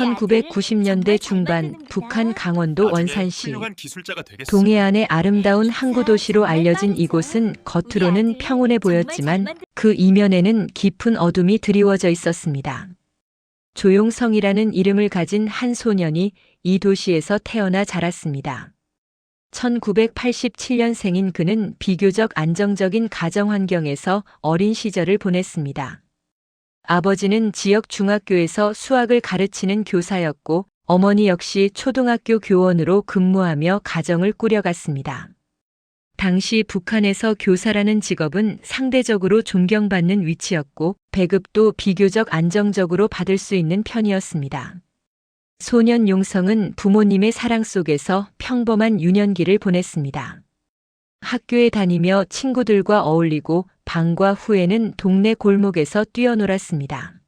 1990년대 중반 북한 강원도 원산시 동해안의 아름다운 항구 도시로 알려진 이곳은 겉으로는 평온해 보였지만 그 이면에는 깊은 어둠이 드리워져 있었습니다. 조용성이라는 이름을 가진 한 소년이 이 도시에서 태어나 자랐습니다. 1987년생인 그는 비교적 안정적인 가정 환경에서 어린 시절을 보냈습니다. 아버지는 지역 중학교에서 수학을 가르치는 교사였고 어머니 역시 초등학교 교원으로 근무하며 가정을 꾸려갔습니다. 당시 북한에서 교사라는 직업은 상대적으로 존경받는 위치였고 배급도 비교적 안정적으로 받을 수 있는 편이었습니다. 소년 용성은 부모님의 사랑 속에서 평범한 유년기를 보냈습니다. 학교에 다니며 친구들과 어울리고 방과 후에는 동네 골목에서 뛰어놀았습니다.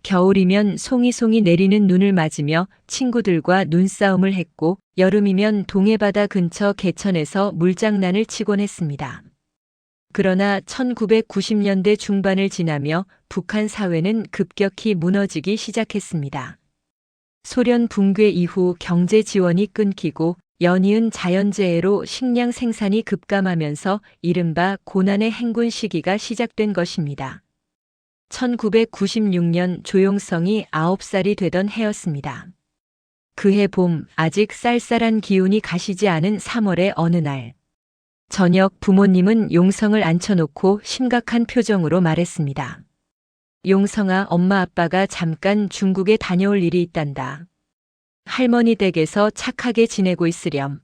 겨울이면 송이송이 내리는 눈을 맞으며 친구들과 눈싸움을 했고 여름이면 동해바다 근처 개천에서 물장난을 치곤 했습니다. 그러나 1990년대 중반을 지나며 북한 사회는 급격히 무너지기 시작했습니다. 소련 붕괴 이후 경제 지원이 끊기고 연이은 자연재해로 식량 생산이 급감하면서 이른바 고난의 행군 시기가 시작된 것입니다. 1996년 조용성이 9살이 되던 해였습니다. 그해 봄 아직 쌀쌀한 기운이 가시지 않은 3월의 어느 날 저녁 부모님은 용성을 앉혀놓고 심각한 표정으로 말했습니다. 용성아, 엄마 아빠가 잠깐 중국에 다녀올 일이 있단다. 할머니 댁에서 착하게 지내고 있으렴.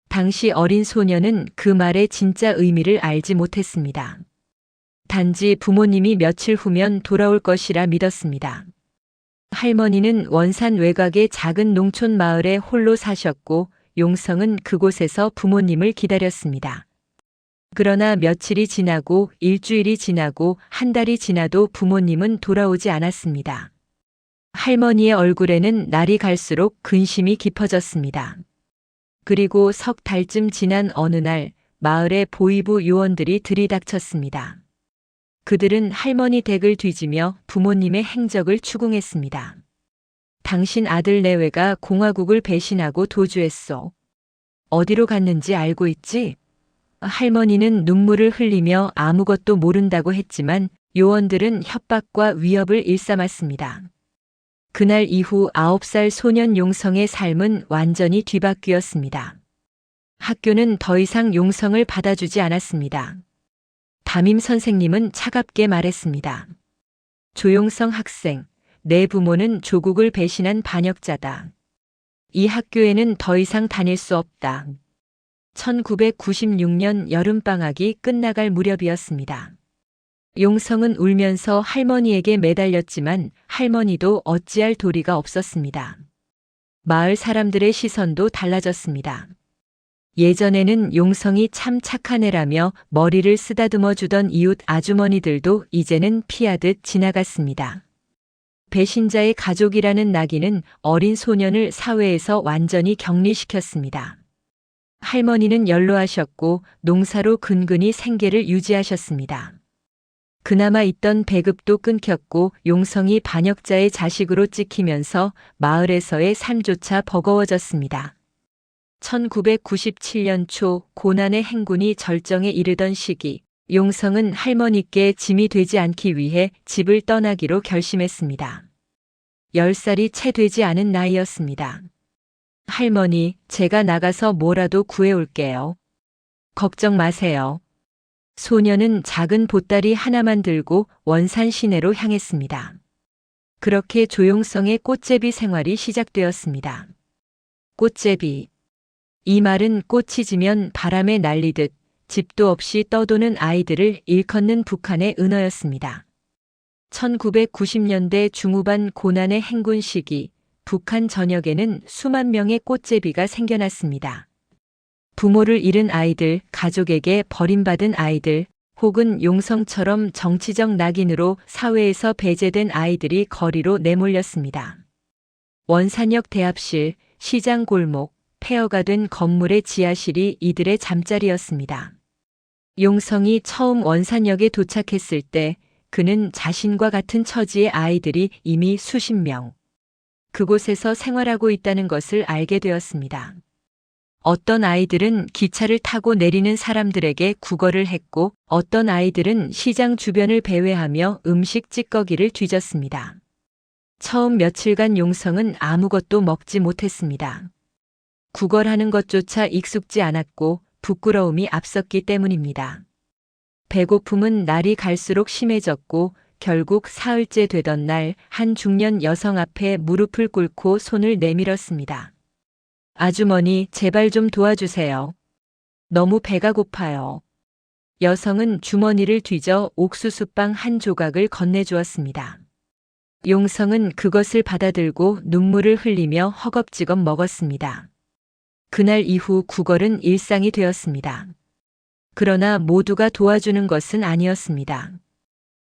당시 어린 소녀는 그 말의 진짜 의미를 알지 못했습니다. 단지 부모님이 며칠 후면 돌아올 것이라 믿었습니다. 할머니는 원산 외곽의 작은 농촌 마을에 홀로 사셨고 용성은 그곳에서 부모님을 기다렸습니다. 그러나 며칠이 지나고 일주일이 지나고 한 달이 지나도 부모님은 돌아오지 않았습니다. 할머니의 얼굴에는 날이 갈수록 근심이 깊어졌습니다. 그리고 석 달쯤 지난 어느 날 마을의 보위부 요원들이 들이닥쳤습니다. 그들은 할머니 댁을 뒤지며 부모님의 행적을 추궁했습니다. 당신 아들 내외가 공화국을 배신하고 도주했소. 어디로 갔는지 알고 있지? 할머니는 눈물을 흘리며 아무것도 모른다고 했지만 요원들은 협박과 위협을 일삼았습니다. 그날 이후 9살 소년 용성의 삶은 완전히 뒤바뀌었습니다. 학교는 더 이상 용성을 받아주지 않았습니다. 담임 선생님은 차갑게 말했습니다. 조용성 학생, 내 부모는 조국을 배신한 반역자다. 이 학교에는 더 이상 다닐 수 없다. 1996년 여름방학이 끝나갈 무렵이었습니다. 용성은 울면서 할머니에게 매달렸지만 할머니도 어찌할 도리가 없었습니다. 마을 사람들의 시선도 달라졌습니다. 예전에는 용성이 참 착한 애라며 머리를 쓰다듬어 주던 이웃 아주머니들도 이제는 피하듯 지나갔습니다. 배신자의 가족이라는 낙인은 어린 소년을 사회에서 완전히 격리시켰습니다. 할머니는 연로하셨고 농사로 근근히 생계를 유지하셨습니다. 그나마 있던 배급도 끊겼고 용성이 반역자의 자식으로 찍히면서 마을에서의 삶조차 버거워졌습니다. 1997년 초 고난의 행군이 절정에 이르던 시기, 용성은 할머니께 짐이 되지 않기 위해 집을 떠나기로 결심했습니다. 10살이 채 되지 않은 나이였습니다. 할머니, 제가 나가서 뭐라도 구해올게요. 걱정 마세요. 소녀는 작은 보따리 하나만 들고 원산 시내로 향했습니다. 그렇게 조용성의 꽃제비 생활이 시작되었습니다. 꽃제비. 이 말은 꽃이 지면 바람에 날리듯 집도 없이 떠도는 아이들을 일컫는 북한의 은어였습니다. 1990년대 중후반 고난의 행군 시기, 북한 전역에는 수만 명의 꽃제비가 생겨났습니다. 부모를 잃은 아이들, 가족에게 버림받은 아이들, 혹은 용성처럼 정치적 낙인으로 사회에서 배제된 아이들이 거리로 내몰렸습니다. 원산역 대합실, 시장 골목, 폐허가 된 건물의 지하실이 이들의 잠자리였습니다. 용성이 처음 원산역에 도착했을 때 그는 자신과 같은 처지의 아이들이 이미 수십 명, 그곳에서 생활하고 있다는 것을 알게 되었습니다. 어떤 아이들은 기차를 타고 내리는 사람들에게 구걸을 했고 어떤 아이들은 시장 주변을 배회하며 음식 찌꺼기를 뒤졌습니다. 처음 며칠간 용성은 아무것도 먹지 못했습니다. 구걸하는 것조차 익숙지 않았고 부끄러움이 앞섰기 때문입니다. 배고픔은 날이 갈수록 심해졌고 결국 사흘째 되던 날 한 중년 여성 앞에 무릎을 꿇고 손을 내밀었습니다. 아주머니, 제발 좀 도와주세요. 너무 배가 고파요. 여성은 주머니를 뒤져 옥수수빵 한 조각을 건네주었습니다. 용성은 그것을 받아들고 눈물을 흘리며 허겁지겁 먹었습니다. 그날 이후 구걸은 일상이 되었습니다. 그러나 모두가 도와주는 것은 아니었습니다.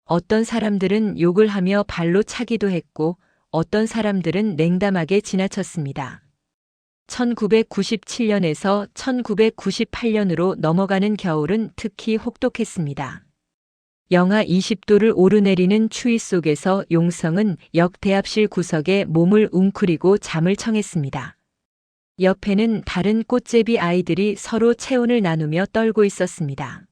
어떤 사람들은 욕을 하며 발로 차기도 했고 어떤 사람들은 냉담하게 지나쳤습니다. 1997년에서 1998년으로 넘어가는 겨울은 특히 혹독했습니다. 영하 20도를 오르내리는 추위 속에서 용성은 역 대합실 구석에 몸을 웅크리고 잠을 청했습니다. 옆에는 다른 꽃제비 아이들이 서로 체온을 나누며 떨고 있었습니다.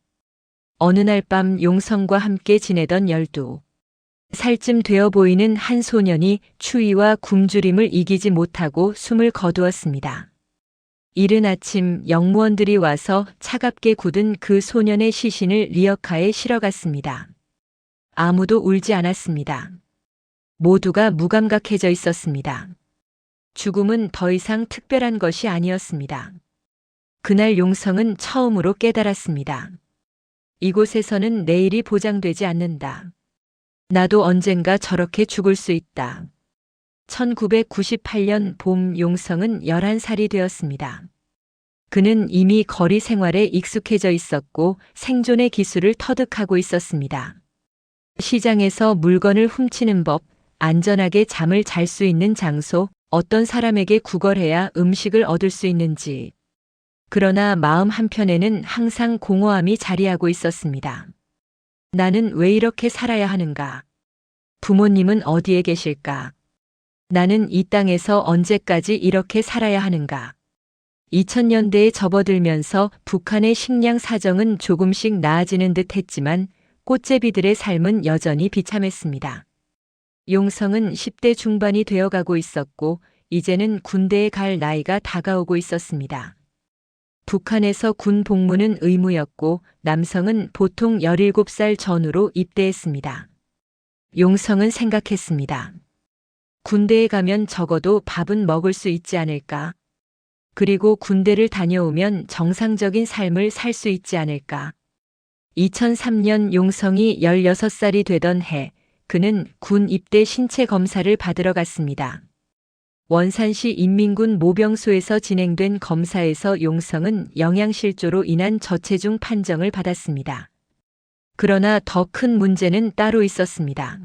어느 날 밤 용성과 함께 지내던 12살쯤 되어 보이는 한 소년이 추위와 굶주림을 이기지 못하고 숨을 거두었습니다. 이른 아침 영무원들이 와서 차갑게 굳은 그 소년의 시신을 리어카에 실어갔습니다. 아무도 울지 않았습니다. 모두가 무감각해져 있었습니다. 죽음은 더 이상 특별한 것이 아니었습니다. 그날 용성은 처음으로 깨달았습니다. 이곳에서는 내일이 보장되지 않는다. 나도 언젠가 저렇게 죽을 수 있다. 1998년 봄 용성은 11살이 되었습니다. 그는 이미 거리 생활에 익숙해져 있었고 생존의 기술을 터득하고 있었습니다. 시장에서 물건을 훔치는 법, 안전하게 잠을 잘 수 있는 장소, 어떤 사람에게 구걸해야 음식을 얻을 수 있는지. 그러나 마음 한편에는 항상 공허함이 자리하고 있었습니다. 나는 왜 이렇게 살아야 하는가? 부모님은 어디에 계실까? 나는 이 땅에서 언제까지 이렇게 살아야 하는가? 2000년대에 접어들면서 북한의 식량 사정은 조금씩 나아지는 듯 했지만 꽃제비들의 삶은 여전히 비참했습니다. 용성은 10대 중반이 되어가고 있었고 이제는 군대에 갈 나이가 다가오고 있었습니다. 북한에서 군 복무는 의무였고 남성은 보통 17살 전후로 입대했습니다. 용성은 생각했습니다. 군대에 가면 적어도 밥은 먹을 수 있지 않을까? 그리고 군대를 다녀오면 정상적인 삶을 살 수 있지 않을까? 2003년 용성이 16살이 되던 해, 그는 군 입대 신체 검사를 받으러 갔습니다. 원산시 인민군 모병소에서 진행된 검사에서 용성은 영양실조로 인한 저체중 판정을 받았습니다. 그러나 더 큰 문제는 따로 있었습니다.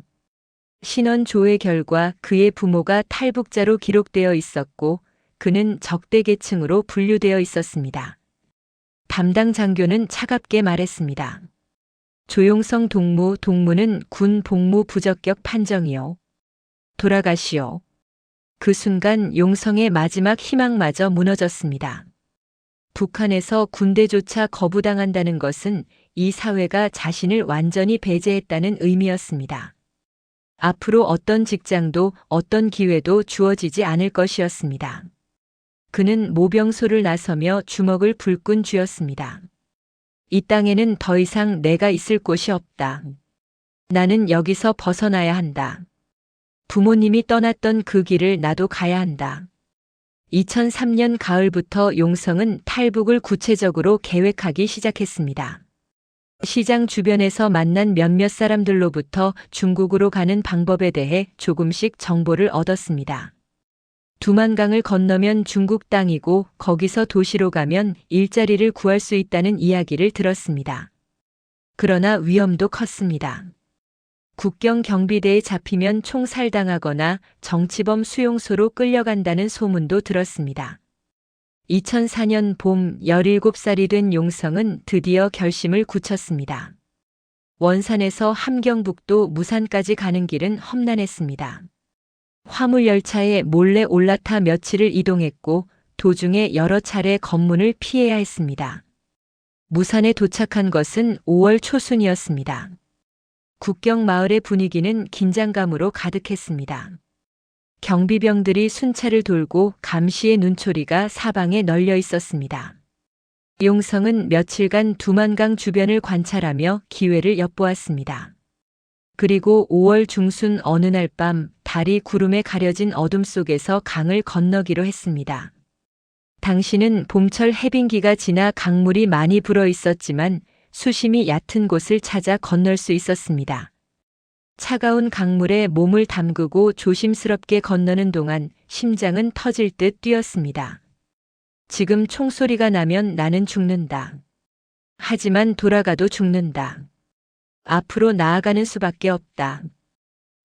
신원 조회 결과 그의 부모가 탈북자로 기록되어 있었고 그는 적대계층으로 분류되어 있었습니다. 담당 장교는 차갑게 말했습니다. 조용성 동무는 군 복무 부적격 판정이요. 돌아가시오. 그 순간 용성의 마지막 희망마저 무너졌습니다. 북한에서 군대조차 거부당한다는 것은 이 사회가 자신을 완전히 배제했다는 의미였습니다. 앞으로 어떤 직장도 어떤 기회도 주어지지 않을 것이었습니다. 그는 모병소를 나서며 주먹을 불끈 쥐었습니다. 이 땅에는 더 이상 내가 있을 곳이 없다. 나는 여기서 벗어나야 한다. 부모님이 떠났던 그 길을 나도 가야 한다. 2003년 가을부터 용성은 탈북을 구체적으로 계획하기 시작했습니다. 시장 주변에서 만난 몇몇 사람들로부터 중국으로 가는 방법에 대해 조금씩 정보를 얻었습니다. 두만강을 건너면 중국 땅이고 거기서 도시로 가면 일자리를 구할 수 있다는 이야기를 들었습니다. 그러나 위험도 컸습니다. 국경 경비대에 잡히면 총살당하거나 정치범 수용소로 끌려간다는 소문도 들었습니다. 2004년 봄 17살이 된 용성은 드디어 결심을 굳혔습니다. 원산에서 함경북도 무산까지 가는 길은 험난했습니다. 화물열차에 몰래 올라타 며칠을 이동했고 도중에 여러 차례 검문을 피해야 했습니다. 무산에 도착한 것은 5월 초순이었습니다. 국경 마을의 분위기는 긴장감으로 가득했습니다. 경비병들이 순찰을 돌고 감시의 눈초리가 사방에 널려 있었습니다. 용성은 며칠간 두만강 주변을 관찰하며 기회를 엿보았습니다. 그리고 5월 중순 어느 날 밤 달이 구름에 가려진 어둠 속에서 강을 건너기로 했습니다. 당시는 봄철 해빙기가 지나 강물이 많이 불어 있었지만 수심이 얕은 곳을 찾아 건널 수 있었습니다. 차가운 강물에 몸을 담그고 조심스럽게 건너는 동안 심장은 터질 듯 뛰었습니다. 지금 총소리가 나면 나는 죽는다. 하지만 돌아가도 죽는다. 앞으로 나아가는 수밖에 없다.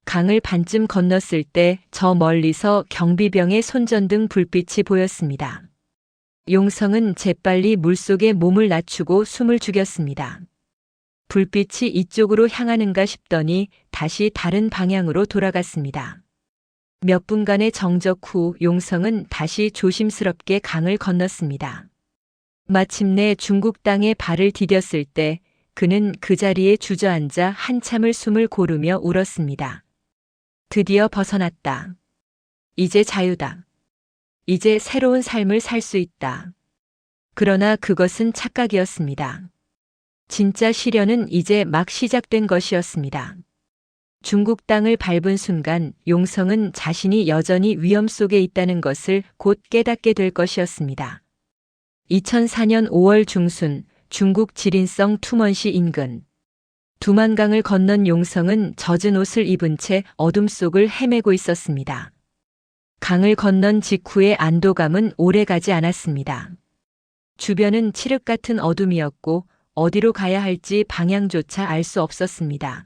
강을 반쯤 건넜을 때 저 멀리서 경비병의 손전등 불빛이 보였습니다. 용성은 재빨리 물속에 몸을 낮추고 숨을 죽였습니다. 불빛이 이쪽으로 향하는가 싶더니 다시 다른 방향으로 돌아갔습니다. 몇 분간의 정적 후 용성은 다시 조심스럽게 강을 건넜습니다. 마침내 중국 땅에 발을 디뎠을 때 그는 그 자리에 주저앉아 한참을 숨을 고르며 울었습니다. 드디어 벗어났다. 이제 자유다. 이제 새로운 삶을 살 수 있다. 그러나 그것은 착각이었습니다. 진짜 시련은 이제 막 시작된 것이었습니다. 중국 땅을 밟은 순간 용성은 자신이 여전히 위험 속에 있다는 것을 곧 깨닫게 될 것이었습니다. 2004년 5월 중순 중국 지린성 투먼시 인근 두만강을 건넌 용성은 젖은 옷을 입은 채 어둠 속을 헤매고 있었습니다. 강을 건넌 직후의 안도감은 오래가지 않았습니다. 주변은 칠흑 같은 어둠이었고 어디로 가야 할지 방향조차 알 수 없었습니다.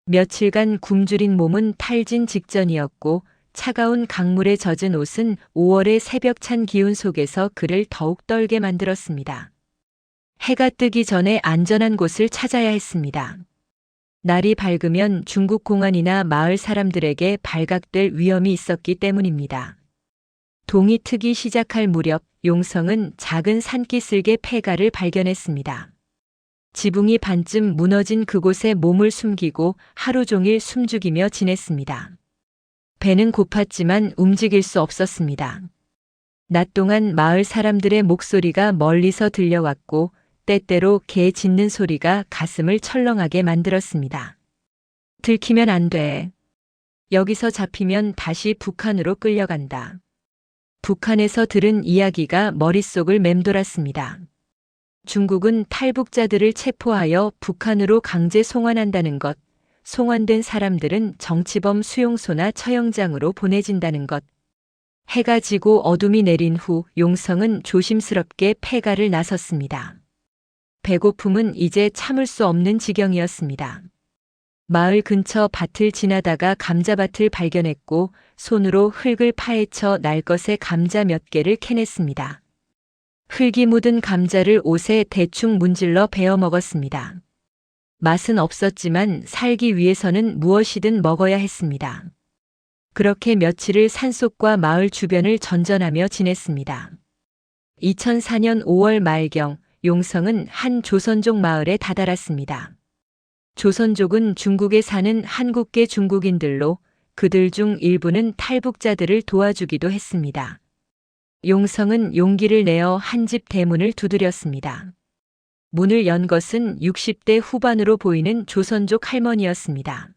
며칠간 굶주린 몸은 탈진 직전이었고 차가운 강물에 젖은 옷은 5월의 새벽찬 기운 속에서 그를 더욱 떨게 만들었습니다. 해가 뜨기 전에 안전한 곳을 찾아야 했습니다. 날이 밝으면 중국 공안이나 마을 사람들에게 발각될 위험이 있었기 때문입니다. 동이 트기 시작할 무렵 용성은 작은 산기슭의 폐가를 발견했습니다. 지붕이 반쯤 무너진 그곳에 몸을 숨기고 하루 종일 숨죽이며 지냈습니다. 배는 고팠지만 움직일 수 없었습니다. 낮 동안 마을 사람들의 목소리가 멀리서 들려왔고 때때로 개 짖는 소리가 가슴을 철렁하게 만들었습니다. 들키면 안 돼. 여기서 잡히면 다시 북한으로 끌려간다. 북한에서 들은 이야기가 머릿속을 맴돌았습니다. 중국은 탈북자들을 체포하여 북한으로 강제 송환한다는 것, 송환된 사람들은 정치범 수용소나 처형장으로 보내진다는 것. 해가 지고 어둠이 내린 후 용성은 조심스럽게 폐가를 나섰습니다. 배고픔은 이제 참을 수 없는 지경이었습니다. 마을 근처 밭을 지나다가 감자밭을 발견했고 손으로 흙을 파헤쳐 날 것의 감자 몇 개를 캐냈습니다. 흙이 묻은 감자를 옷에 대충 문질러 베어 먹었습니다. 맛은 없었지만 살기 위해서는 무엇이든 먹어야 했습니다. 그렇게 며칠을 산속과 마을 주변을 전전하며 지냈습니다. 2004년 5월 말경 용성은 한 조선족 마을에 다다랐습니다. 조선족은 중국에 사는 한국계 중국인들로 그들 중 일부는 탈북자들을 도와주기도 했습니다. 용성은 용기를 내어 한 집 대문을 두드렸습니다. 문을 연 것은 60대 후반으로 보이는 조선족 할머니였습니다.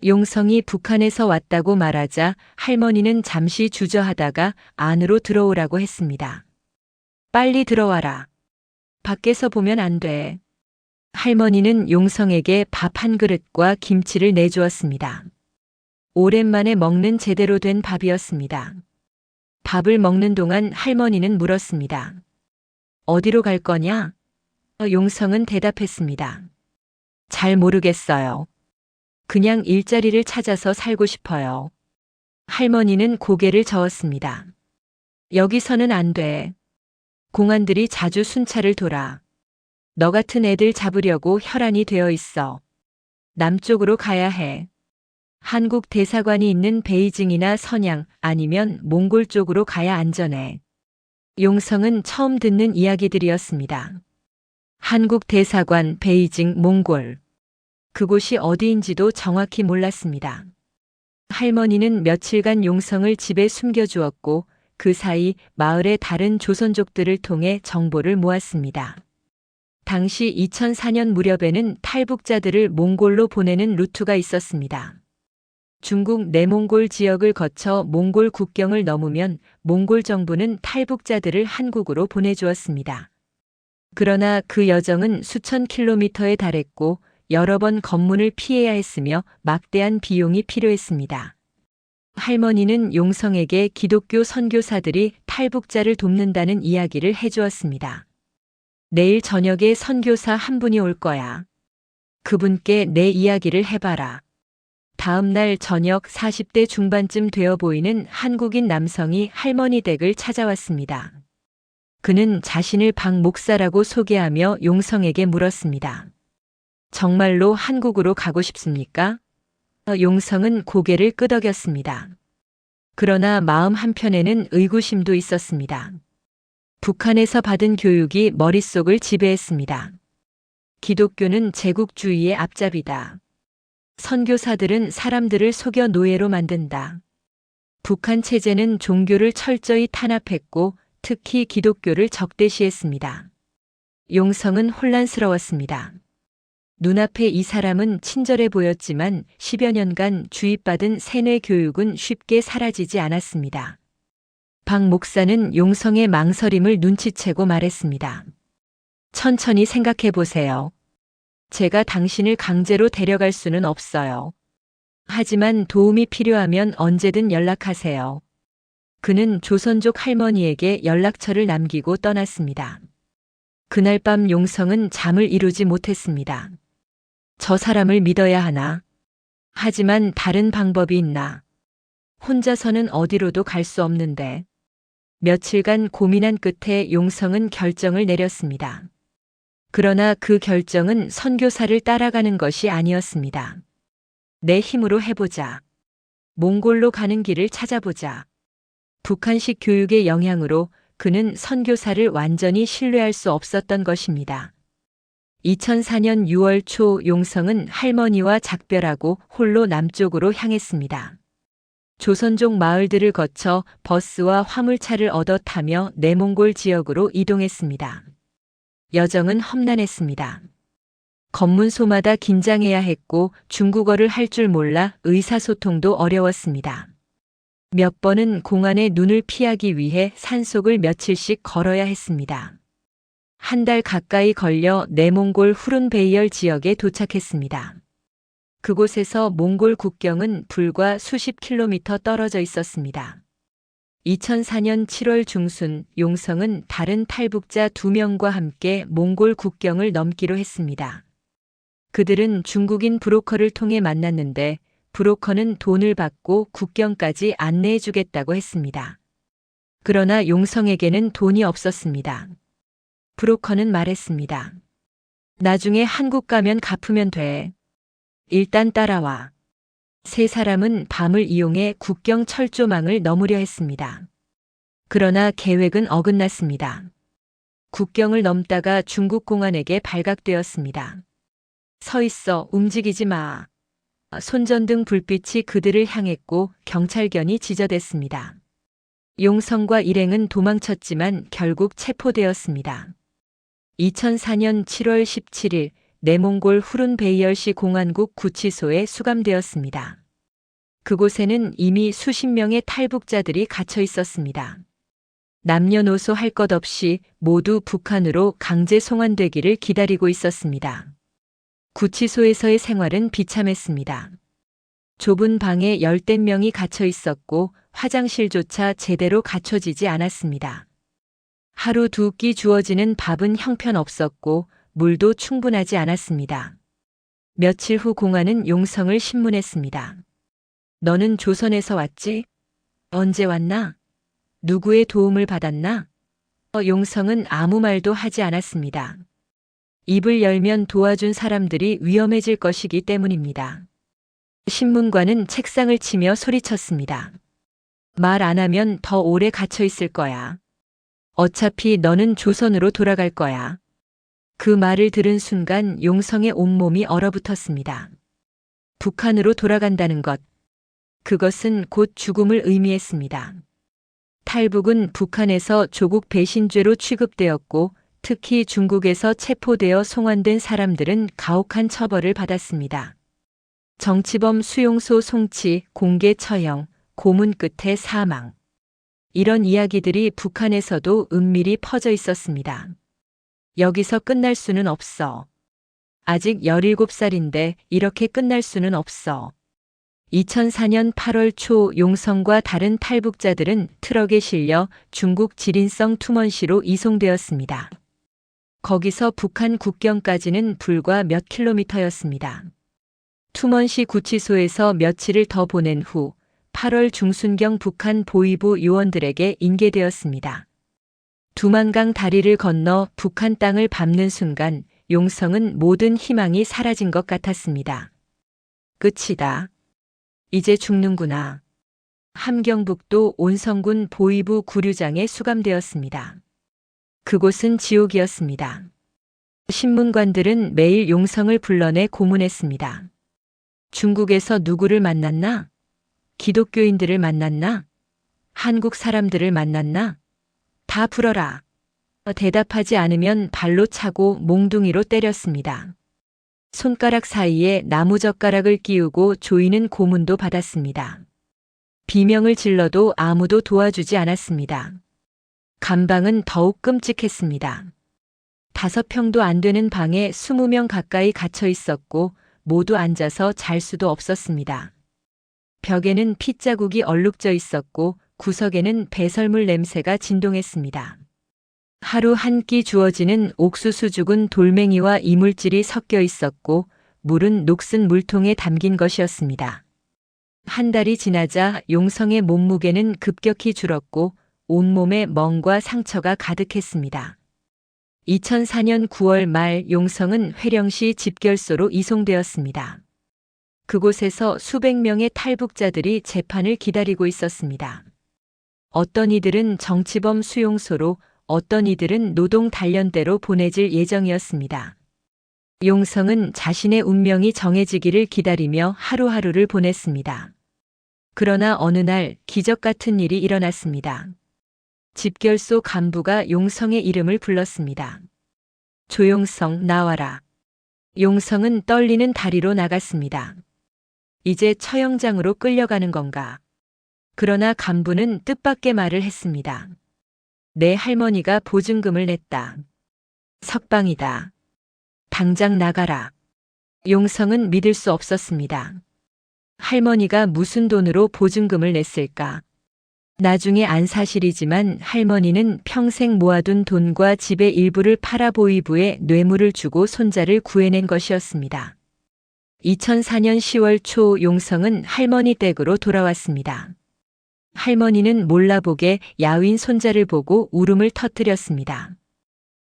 용성이 북한에서 왔다고 말하자 할머니는 잠시 주저하다가 안으로 들어오라고 했습니다. 빨리 들어와라. 밖에서 보면 안 돼. 할머니는 용성에게 밥 한 그릇과 김치를 내주었습니다. 오랜만에 먹는 제대로 된 밥이었습니다. 밥을 먹는 동안 할머니는 물었습니다. 어디로 갈 거냐? 용성은 대답했습니다. 잘 모르겠어요. 그냥 일자리를 찾아서 살고 싶어요. 할머니는 고개를 저었습니다. 여기서는 안 돼. 공안들이 자주 순찰을 돌아. 너 같은 애들 잡으려고 혈안이 되어 있어. 남쪽으로 가야 해. 한국 대사관이 있는 베이징이나 선양 아니면 몽골 쪽으로 가야 안전해. 용성은 처음 듣는 이야기들이었습니다. 한국 대사관, 베이징, 몽골. 그곳이 어디인지도 정확히 몰랐습니다. 할머니는 며칠간 용성을 집에 숨겨주었고 그 사이 마을의 다른 조선족들을 통해 정보를 모았습니다. 당시 2004년 무렵에는 탈북자들을 몽골로 보내는 루트가 있었습니다. 중국 내몽골 지역을 거쳐 몽골 국경을 넘으면 몽골 정부는 탈북자들을 한국으로 보내주었습니다. 그러나 그 여정은 수천 킬로미터에 달했고 여러 번 검문을 피해야 했으며 막대한 비용이 필요했습니다. 할머니는 용성에게 기독교 선교사들이 탈북자를 돕는다는 이야기를 해주었습니다. 내일 저녁에 선교사 한 분이 올 거야. 그분께 내 이야기를 해봐라. 다음 날 저녁 40대 중반쯤 되어 보이는 한국인 남성이 할머니 댁을 찾아왔습니다. 그는 자신을 박 목사라고 소개하며 용성에게 물었습니다. 정말로 한국으로 가고 싶습니까? 용성은 고개를 끄덕였습니다. 그러나 마음 한편에는 의구심도 있었습니다. 북한에서 받은 교육이 머릿속을 지배했습니다. 기독교는 제국주의의 앞잡이다. 선교사들은 사람들을 속여 노예로 만든다. 북한 체제는 종교를 철저히 탄압했고 특히 기독교를 적대시했습니다. 용성은 혼란스러웠습니다. 눈앞에 이 사람은 친절해 보였지만 10여 년간 주입받은 세뇌 교육은 쉽게 사라지지 않았습니다. 박 목사는 용성의 망설임을 눈치채고 말했습니다. 천천히 생각해 보세요. 제가 당신을 강제로 데려갈 수는 없어요. 하지만 도움이 필요하면 언제든 연락하세요. 그는 조선족 할머니에게 연락처를 남기고 떠났습니다. 그날 밤 용성은 잠을 이루지 못했습니다. 저 사람을 믿어야 하나? 하지만 다른 방법이 있나? 혼자서는 어디로도 갈 수 없는데. 며칠간 고민한 끝에 용성은 결정을 내렸습니다. 그러나 그 결정은 선교사를 따라가는 것이 아니었습니다. 내 힘으로 해보자. 몽골로 가는 길을 찾아보자. 북한식 교육의 영향으로 그는 선교사를 완전히 신뢰할 수 없었던 것입니다. 2004년 6월 초 용성은 할머니와 작별하고 홀로 남쪽으로 향했습니다. 조선족 마을들을 거쳐 버스와 화물차를 얻어 타며 내몽골 지역으로 이동했습니다. 여정은 험난했습니다. 검문소마다 긴장해야 했고 중국어를 할 줄 몰라 의사소통도 어려웠습니다. 몇 번은 공안의 눈을 피하기 위해 산속을 며칠씩 걸어야 했습니다. 한 달 가까이 걸려 내몽골 후룬베이얼 지역에 도착했습니다. 그곳에서 몽골 국경은 불과 수십 킬로미터 떨어져 있었습니다. 2004년 7월 중순 용성은 다른 탈북자 2명과 함께 몽골 국경을 넘기로 했습니다. 그들은 중국인 브로커를 통해 만났는데 브로커는 돈을 받고 국경까지 안내해 주겠다고 했습니다. 그러나 용성에게는 돈이 없었습니다. 브로커는 말했습니다. 나중에 한국 가면 갚으면 돼. 일단 따라와. 세 사람은 밤을 이용해 국경 철조망을 넘으려 했습니다. 그러나 계획은 어긋났습니다. 국경을 넘다가 중국 공안에게 발각되었습니다. 서 있어, 움직이지 마. 손전등 불빛이 그들을 향했고 경찰견이 지저댔습니다. 용성과 일행은 도망쳤지만 결국 체포되었습니다. 2004년 7월 17일 내몽골 후룬베이얼시 공안국 구치소에 수감되었습니다. 그곳에는 이미 수십 명의 탈북자들이 갇혀 있었습니다. 남녀노소 할 것 없이 모두 북한으로 강제 송환되기를 기다리고 있었습니다. 구치소에서의 생활은 비참했습니다. 좁은 방에 열댓 명이 갇혀 있었고 화장실조차 제대로 갖춰지지 않았습니다. 하루 두 끼 주어지는 밥은 형편없었고 물도 충분하지 않았습니다. 며칠 후 공안은 용성을 신문했습니다. 너는 조선에서 왔지? 언제 왔나? 누구의 도움을 받았나? 용성은 아무 말도 하지 않았습니다. 입을 열면 도와준 사람들이 위험해질 것이기 때문입니다. 신문관은 책상을 치며 소리쳤습니다. 말 안 하면 더 오래 갇혀 있을 거야. 어차피 너는 조선으로 돌아갈 거야. 그 말을 들은 순간 용성의 온몸이 얼어붙었습니다. 북한으로 돌아간다는 것. 그것은 곧 죽음을 의미했습니다. 탈북은 북한에서 조국 배신죄로 취급되었고 특히 중국에서 체포되어 송환된 사람들은 가혹한 처벌을 받았습니다. 정치범 수용소 송치, 공개 처형, 고문 끝에 사망. 이런 이야기들이 북한에서도 은밀히 퍼져 있었습니다. 여기서 끝날 수는 없어. 아직 17살인데 이렇게 끝날 수는 없어. 2004년 8월 초 용성과 다른 탈북자들은 트럭에 실려 중국 지린성 투먼시로 이송되었습니다. 거기서 북한 국경까지는 불과 몇 킬로미터였습니다. 투먼시 구치소에서 며칠을 더 보낸 후 8월 중순경 북한 보위부 요원들에게 인계되었습니다. 두만강 다리를 건너 북한 땅을 밟는 순간 용성은 모든 희망이 사라진 것 같았습니다. 끝이다. 이제 죽는구나. 함경북도 온성군 보위부 구류장에 수감되었습니다. 그곳은 지옥이었습니다. 신문관들은 매일 용성을 불러내 고문했습니다. 중국에서 누구를 만났나? 기독교인들을 만났나? 한국 사람들을 만났나? 다 풀어라. 대답하지 않으면 발로 차고 몽둥이로 때렸습니다. 손가락 사이에 나무젓가락을 끼우고 조이는 고문도 받았습니다. 비명을 질러도 아무도 도와주지 않았습니다. 감방은 더욱 끔찍했습니다. 5평도 안 되는 방에 20명 가까이 갇혀 있었고 모두 앉아서 잘 수도 없었습니다. 벽에는 핏자국이 얼룩져 있었고 구석에는 배설물 냄새가 진동했습니다. 하루 한 끼 주어지는 옥수수 죽은 돌멩이와 이물질이 섞여 있었고 물은 녹슨 물통에 담긴 것이었습니다. 한 달이 지나자 용성의 몸무게는 급격히 줄었고 온몸에 멍과 상처가 가득했습니다. 2004년 9월 말 용성은 회령시 집결소로 이송되었습니다. 그곳에서 수백 명의 탈북자들이 재판을 기다리고 있었습니다. 어떤 이들은 정치범 수용소로 어떤 이들은 노동 단련대로 보내질 예정이었습니다. 용성은 자신의 운명이 정해지기를 기다리며 하루하루를 보냈습니다. 그러나 어느 날 기적 같은 일이 일어났습니다. 집결소 간부가 용성의 이름을 불렀습니다. 조용성 나와라. 용성은 떨리는 다리로 나갔습니다. 이제 처형장으로 끌려가는 건가? 그러나 간부는 뜻밖의 말을 했습니다. 내 할머니가 보증금을 냈다. 석방이다. 당장 나가라. 용성은 믿을 수 없었습니다. 할머니가 무슨 돈으로 보증금을 냈을까? 나중에 안 사실이지만 할머니는 평생 모아둔 돈과 집의 일부를 팔아 보위부에 뇌물을 주고 손자를 구해낸 것이었습니다. 2004년 10월 초 용성은 할머니 댁으로 돌아왔습니다. 할머니는 몰라보게 야윈 손자를 보고 울음을 터뜨렸습니다.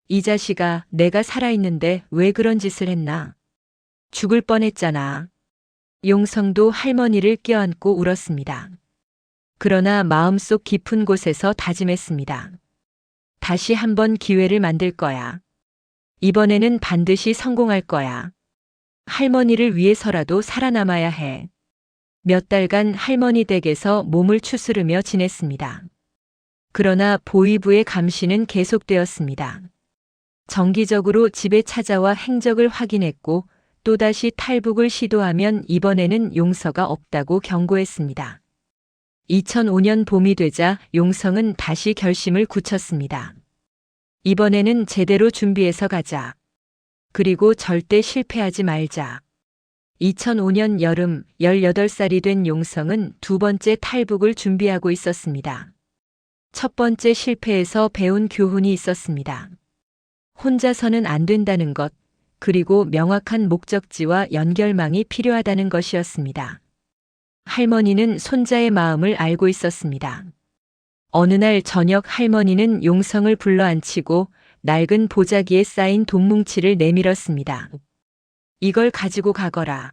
이 자식아, 내가 살아있는데 왜 그런 짓을 했나? 죽을 뻔했잖아. 용성도 할머니를 껴안고 울었습니다. 그러나 마음속 깊은 곳에서 다짐했습니다. 다시 한번 기회를 만들 거야. 이번에는 반드시 성공할 거야. 할머니를 위해서라도 살아남아야 해. 몇 달간 할머니 댁에서 몸을 추스르며 지냈습니다. 그러나 보위부의 감시는 계속되었습니다. 정기적으로 집에 찾아와 행적을 확인했고 또다시 탈북을 시도하면 이번에는 용서가 없다고 경고했습니다. 2005년 봄이 되자 용성은 다시 결심을 굳혔습니다. 이번에는 제대로 준비해서 가자. 그리고 절대 실패하지 말자. 2005년 여름 18살이 된 용성은 두 번째 탈북을 준비하고 있었습니다. 첫 번째 실패에서 배운 교훈이 있었습니다. 혼자서는 안 된다는 것, 그리고 명확한 목적지와 연결망이 필요하다는 것이었습니다. 할머니는 손자의 마음을 알고 있었습니다. 어느 날 저녁 할머니는 용성을 불러앉히고 낡은 보자기에 쌓인 돈 뭉치를 내밀었습니다. 이걸 가지고 가거라.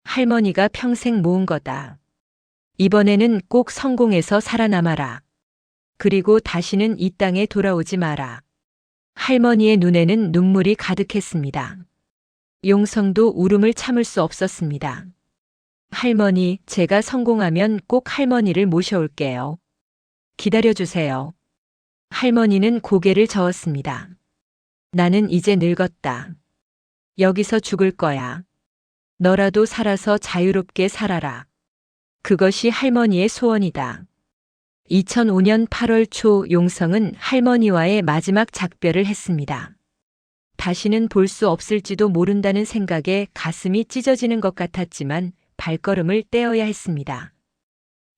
할머니가 평생 모은 거다. 이번에는 꼭 성공해서 살아남아라. 그리고 다시는 이 땅에 돌아오지 마라. 할머니의 눈에는 눈물이 가득했습니다. 용성도 울음을 참을 수 없었습니다. 할머니, 제가 성공하면 꼭 할머니를 모셔올게요. 기다려주세요. 할머니는 고개를 저었습니다. 나는 이제 늙었다. 여기서 죽을 거야. 너라도 살아서 자유롭게 살아라. 그것이 할머니의 소원이다. 2005년 8월 초 용성은 할머니와의 마지막 작별을 했습니다. 다시는 볼 수 없을지도 모른다는 생각에 가슴이 찢어지는 것 같았지만 발걸음을 떼어야 했습니다.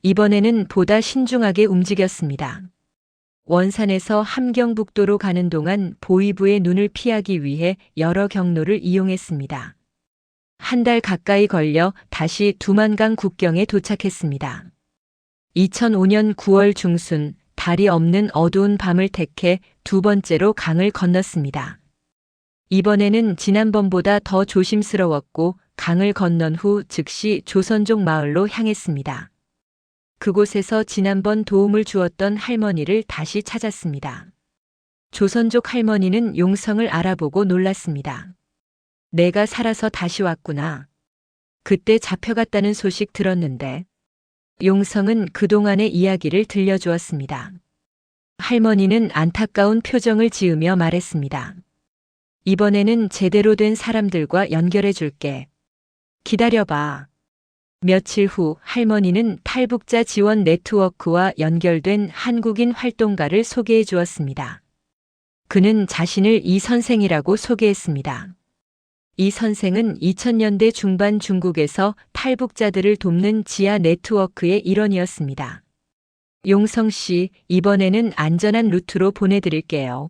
이번에는 보다 신중하게 움직였습니다. 원산에서 함경북도로 가는 동안 보위부의 눈을 피하기 위해 여러 경로를 이용했습니다. 한 달 가까이 걸려 다시 두만강 국경에 도착했습니다. 2005년 9월 중순 달이 없는 어두운 밤을 택해 두 번째로 강을 건넜습니다. 이번에는 지난번보다 더 조심스러웠고 강을 건넌 후 즉시 조선족 마을로 향했습니다. 그곳에서 지난번 도움을 주었던 할머니를 다시 찾았습니다. 조선족 할머니는 용성을 알아보고 놀랐습니다. 내가 살아서 다시 왔구나. 그때 잡혀갔다는 소식 들었는데. 용성은 그동안의 이야기를 들려주었습니다. 할머니는 안타까운 표정을 지으며 말했습니다. 이번에는 제대로 된 사람들과 연결해 줄게. 기다려봐. 며칠 후 할머니는 탈북자 지원 네트워크와 연결된 한국인 활동가를 소개해 주었습니다. 그는 자신을 이 선생이라고 소개했습니다. 이 선생은 2000년대 중반 중국에서 탈북자들을 돕는 지하 네트워크의 일원이었습니다. 용성 씨, 이번에는 안전한 루트로 보내드릴게요.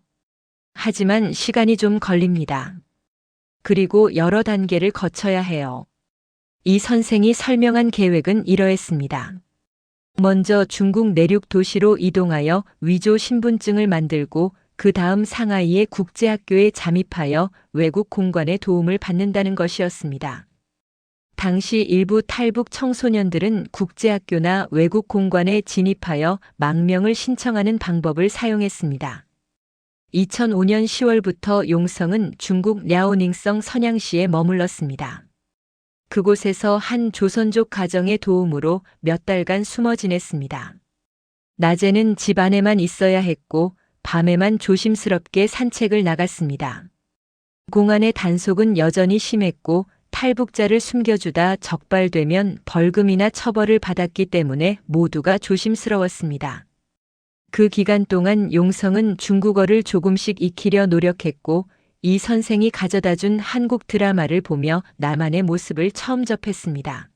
하지만 시간이 좀 걸립니다. 그리고 여러 단계를 거쳐야 해요. 이 선생이 설명한 계획은 이러했습니다. 먼저 중국 내륙 도시로 이동하여 위조 신분증을 만들고 그 다음 상하이의 국제학교에 잠입하여 외국 공관의 도움을 받는다는 것이었습니다. 당시 일부 탈북 청소년들은 국제학교나 외국 공관에 진입하여 망명을 신청하는 방법을 사용했습니다. 2005년 10월부터 용성은 중국 랴오닝성 선양시에 머물렀습니다. 그곳에서 한 조선족 가정의 도움으로 몇 달간 숨어 지냈습니다. 낮에는 집 안에만 있어야 했고 밤에만 조심스럽게 산책을 나갔습니다. 공안의 단속은 여전히 심했고 탈북자를 숨겨주다 적발되면 벌금이나 처벌을 받았기 때문에 모두가 조심스러웠습니다. 그 기간 동안 용성은 중국어를 조금씩 익히려 노력했고 이 선생이 가져다준 한국 드라마를 보며 나만의 모습을 처음 접했습니다.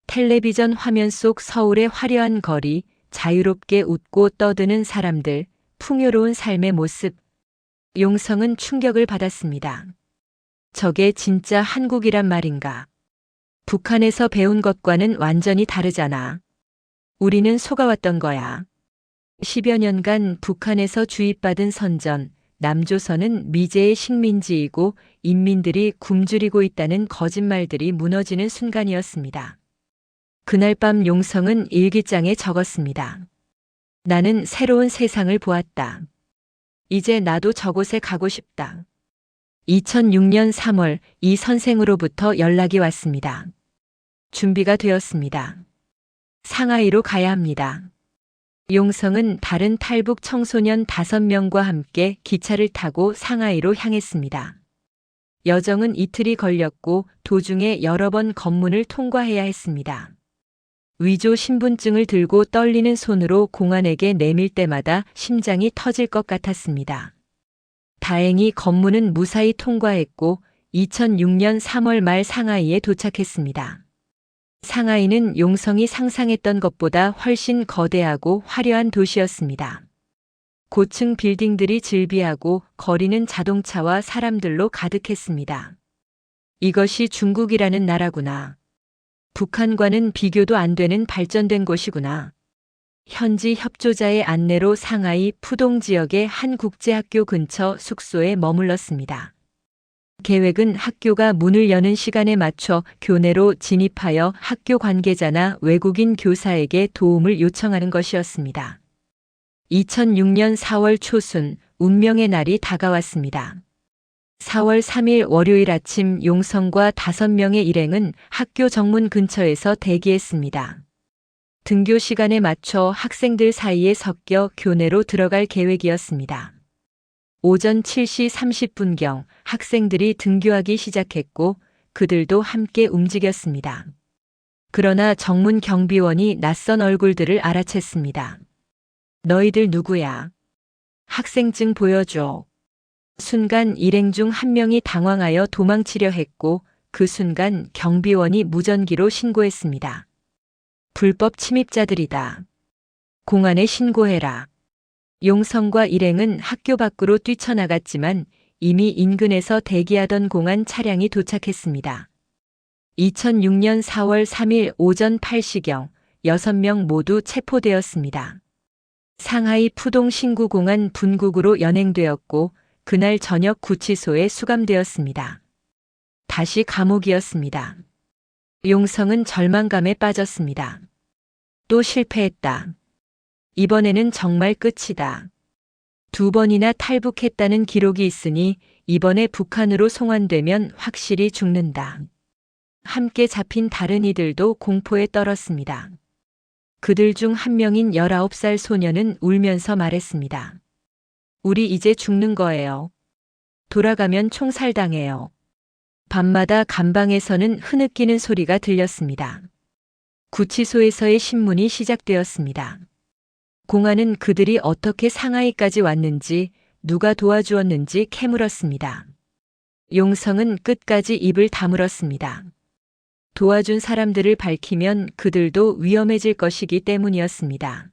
텔레비전 화면 속 서울의 화려한 거리, 자유롭게 웃고 떠드는 사람들, 풍요로운 삶의 모습. 용성은 충격을 받았습니다. 저게 진짜 한국이란 말인가? 북한에서 배운 것과는 완전히 다르잖아. 우리는 속아왔던 거야. 10여 년간 북한에서 주입받은 선전, 남조선은 미제의 식민지이고 인민들이 굶주리고 있다는 거짓말들이 무너지는 순간이었습니다. 그날 밤 용성은 일기장에 적었습니다. 나는 새로운 세상을 보았다. 이제 나도 저곳에 가고 싶다. 2006년 3월 이 선생으로부터 연락이 왔습니다. 준비가 되었습니다. 상하이로 가야 합니다. 용성은 다른 탈북 청소년 5명과 함께 기차를 타고 상하이로 향했습니다. 여정은 이틀이 걸렸고 도중에 여러 번 검문을 통과해야 했습니다. 위조 신분증을 들고 떨리는 손으로 공안에게 내밀 때마다 심장이 터질 것 같았습니다. 다행히 검문은 무사히 통과했고 2006년 3월 말 상하이에 도착했습니다. 상하이는 용성이 상상했던 것보다 훨씬 거대하고 화려한 도시였습니다. 고층 빌딩들이 즐비하고 거리는 자동차와 사람들로 가득했습니다. 이것이 중국이라는 나라구나. 북한과는 비교도 안 되는 발전된 곳이구나. 현지 협조자의 안내로 상하이 푸동 지역의 한 국제학교 근처 숙소에 머물렀습니다. 계획은 학교가 문을 여는 시간에 맞춰 교내로 진입하여 학교 관계자나 외국인 교사에게 도움을 요청하는 것이었습니다. 2006년 4월 초순, 운명의 날이 다가왔습니다. 4월 3일 월요일 아침 용성과 5명의 일행은 학교 정문 근처에서 대기했습니다. 등교 시간에 맞춰 학생들 사이에 섞여 교내로 들어갈 계획이었습니다. 오전 7시 30분경 학생들이 등교하기 시작했고 그들도 함께 움직였습니다. 그러나 정문 경비원이 낯선 얼굴들을 알아챘습니다. 너희들 누구야? 학생증 보여줘. 순간 일행 중 한 명이 당황하여 도망치려 했고 그 순간 경비원이 무전기로 신고했습니다. 불법 침입자들이다. 공안에 신고해라. 용성과 일행은 학교 밖으로 뛰쳐나갔지만 이미 인근에서 대기하던 공안 차량이 도착했습니다. 2006년 4월 3일 오전 8시경 6명 모두 체포되었습니다. 상하이 푸동 신구공안 분국으로 연행되었고 그날 저녁 구치소에 수감되었습니다. 다시 감옥이었습니다. 용성은 절망감에 빠졌습니다. 또 실패했다. 이번에는 정말 끝이다. 2번이나 탈북했다는 기록이 있으니 이번에 북한으로 송환되면 확실히 죽는다. 함께 잡힌 다른 이들도 공포에 떨었습니다. 그들 중 한 명인 19살 소녀는 울면서 말했습니다. 우리 이제 죽는 거예요. 돌아가면 총살당해요. 밤마다 감방에서는 흐느끼는 소리가 들렸습니다. 구치소에서의 신문이 시작되었습니다. 공안은 그들이 어떻게 상하이까지 왔는지 누가 도와주었는지 캐물었습니다. 용성은 끝까지 입을 다물었습니다. 도와준 사람들을 밝히면 그들도 위험해질 것이기 때문이었습니다.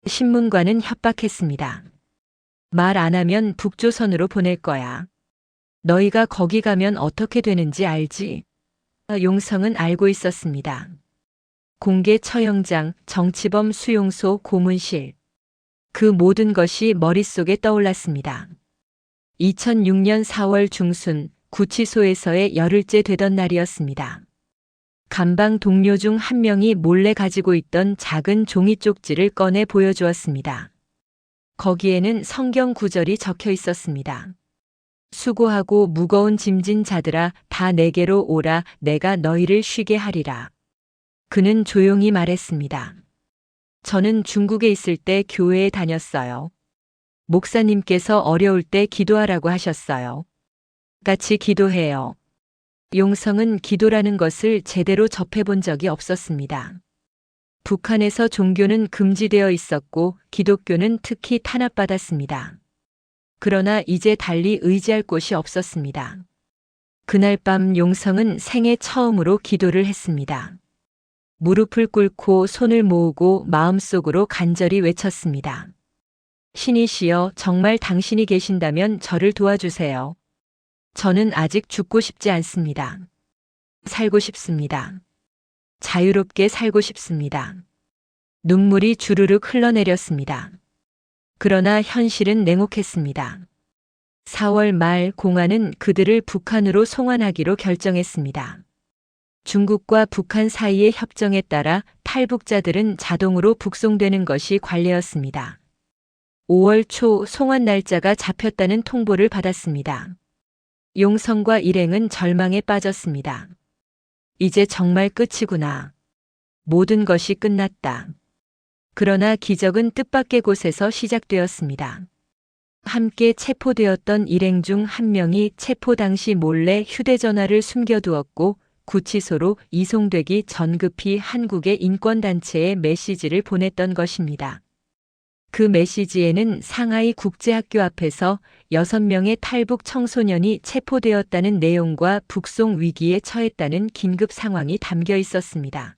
신문과는 협박했습니다. 말 안 하면 북조선으로 보낼 거야. 너희가 거기 가면 어떻게 되는지 알지? 용성은 알고 있었습니다. 공개 처형장, 정치범 수용소, 고문실. 그 모든 것이 머릿속에 떠올랐습니다. 2006년 4월 중순 구치소에서의 열흘째 되던 날이었습니다. 감방 동료 중 한 명이 몰래 가지고 있던 작은 종이 쪽지를 꺼내 보여주었습니다. 거기에는 성경 구절이 적혀 있었습니다. 수고하고 무거운 짐진 자들아 다 내게로 오라 내가 너희를 쉬게 하리라. 그는 조용히 말했습니다. 저는 중국에 있을 때 교회에 다녔어요. 목사님께서 어려울 때 기도하라고 하셨어요. 같이 기도해요. 용성은 기도라는 것을 제대로 접해본 적이 없었습니다. 북한에서 종교는 금지되어 있었고 기독교는 특히 탄압받았습니다. 그러나 이제 달리 의지할 곳이 없었습니다. 그날 밤 용성은 생애 처음으로 기도를 했습니다. 무릎을 꿇고 손을 모으고 마음속으로 간절히 외쳤습니다. 신이시여 정말 당신이 계신다면 저를 도와주세요. 저는 아직 죽고 싶지 않습니다. 살고 싶습니다. 자유롭게 살고 싶습니다. 눈물이 주르륵 흘러내렸습니다. 그러나 현실은 냉혹했습니다. 4월 말 공안은 그들을 북한으로 송환하기로 결정했습니다. 중국과 북한 사이의 협정에 따라 탈북자들은 자동으로 북송되는 것이 관례였습니다. 5월 초 송환 날짜가 잡혔다는 통보를 받았습니다. 용성과 일행은 절망에 빠졌습니다. 이제 정말 끝이구나. 모든 것이 끝났다. 그러나 기적은 뜻밖의 곳에서 시작되었습니다. 함께 체포되었던 일행 중 한 명이 체포 당시 몰래 휴대전화를 숨겨두었고 구치소로 이송되기 전 급히 한국의 인권단체에 메시지를 보냈던 것입니다. 그 메시지에는 상하이 국제학교 앞에서 6명의 탈북 청소년이 체포되었다는 내용과 북송 위기에 처했다는 긴급 상황이 담겨 있었습니다.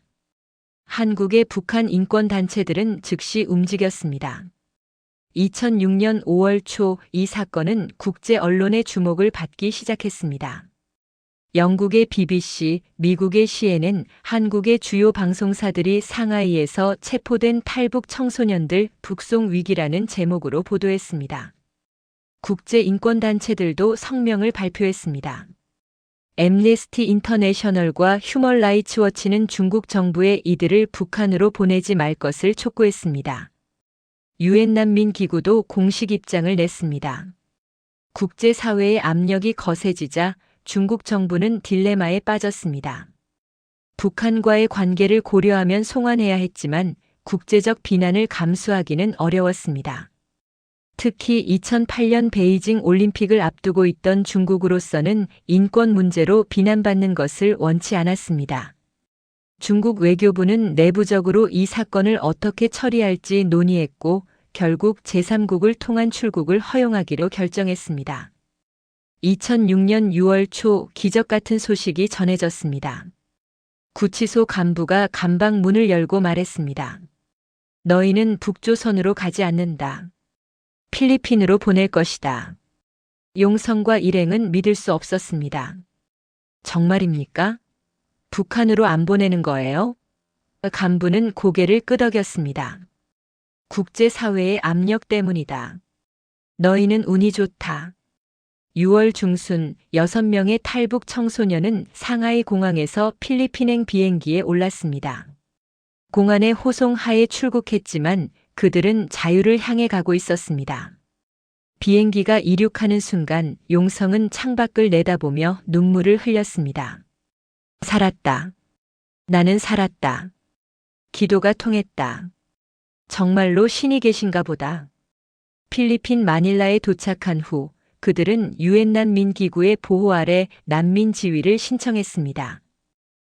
한국의 북한 인권단체들은 즉시 움직였습니다. 2006년 5월 초 이 사건은 국제 언론의 주목을 받기 시작했습니다. 영국의 BBC, 미국의 CNN, 한국의 주요 방송사들이 상하이에서 체포된 탈북 청소년들 북송 위기라는 제목으로 보도했습니다. 국제 인권단체들도 성명을 발표했습니다. 앰네스티 인터내셔널과 휴먼 라이츠 워치는 중국 정부에 이들을 북한으로 보내지 말 것을 촉구했습니다. 유엔 난민기구도 공식 입장을 냈습니다. 국제사회의 압력이 거세지자 중국 정부는 딜레마에 빠졌습니다. 북한과의 관계를 고려하면 송환해야 했지만 국제적 비난을 감수하기는 어려웠습니다. 특히 2008년 베이징 올림픽을 앞두고 있던 중국으로서는 인권 문제로 비난받는 것을 원치 않았습니다. 중국 외교부는 내부적으로 이 사건을 어떻게 처리할지 논의했고 결국 제3국을 통한 출국을 허용하기로 결정했습니다. 2006년 6월 초 기적 같은 소식이 전해졌습니다. 구치소 간부가 감방 문을 열고 말했습니다. 너희는 북조선으로 가지 않는다. 필리핀으로 보낼 것이다. 용성과 일행은 믿을 수 없었습니다. 정말입니까? 북한으로 안 보내는 거예요? 간부는 고개를 끄덕였습니다. 국제사회의 압력 때문이다. 너희는 운이 좋다. 6월 중순 6명의 탈북 청소년은 상하이 공항에서 필리핀행 비행기에 올랐습니다. 공안의 호송하에 출국했지만 그들은 자유를 향해 가고 있었습니다. 비행기가 이륙하는 순간 용성은 창밖을 내다보며 눈물을 흘렸습니다. 살았다. 나는 살았다. 기도가 통했다. 정말로 신이 계신가 보다. 필리핀 마닐라에 도착한 후 그들은 유엔 난민기구의 보호 아래 난민 지위를 신청했습니다.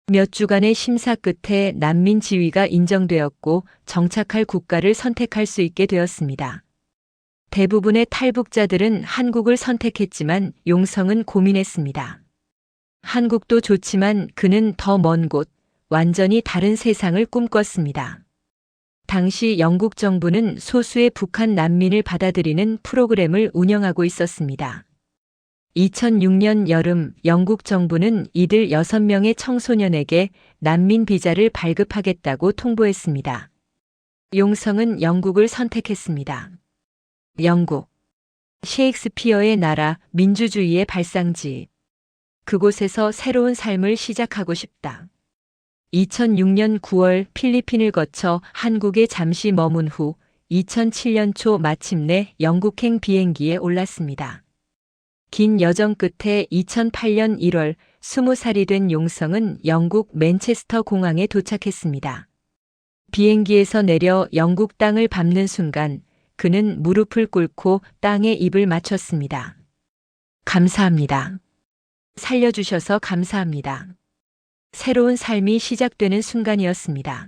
몇 주간의 심사 끝에 난민 지위가 인정되었고 정착할 국가를 선택할 수 있게 되었습니다. 대부분의 탈북자들은 한국을 선택했지만 용성은 고민했습니다. 한국도 좋지만 그는 더 먼 곳, 완전히 다른 세상을 꿈꿨습니다. 당시 영국 정부는 소수의 북한 난민을 받아들이는 프로그램을 운영하고 있었습니다. 2006년 여름 영국 정부는 이들 6명의 청소년에게 난민 비자를 발급하겠다고 통보했습니다. 용성은 영국을 선택했습니다. 영국. 셰익스피어의 나라, 민주주의의 발상지. 그곳에서 새로운 삶을 시작하고 싶다. 2006년 9월 필리핀을 거쳐 한국에 잠시 머문 후 2007년 초 마침내 영국행 비행기에 올랐습니다. 긴 여정 끝에 2008년 1월 20살이 된 용성은 영국 맨체스터 공항에 도착했습니다. 비행기에서 내려 영국 땅을 밟는 순간 그는 무릎을 꿇고 땅에 입을 맞췄습니다. 감사합니다. 살려주셔서 감사합니다. 새로운 삶이 시작되는 순간이었습니다.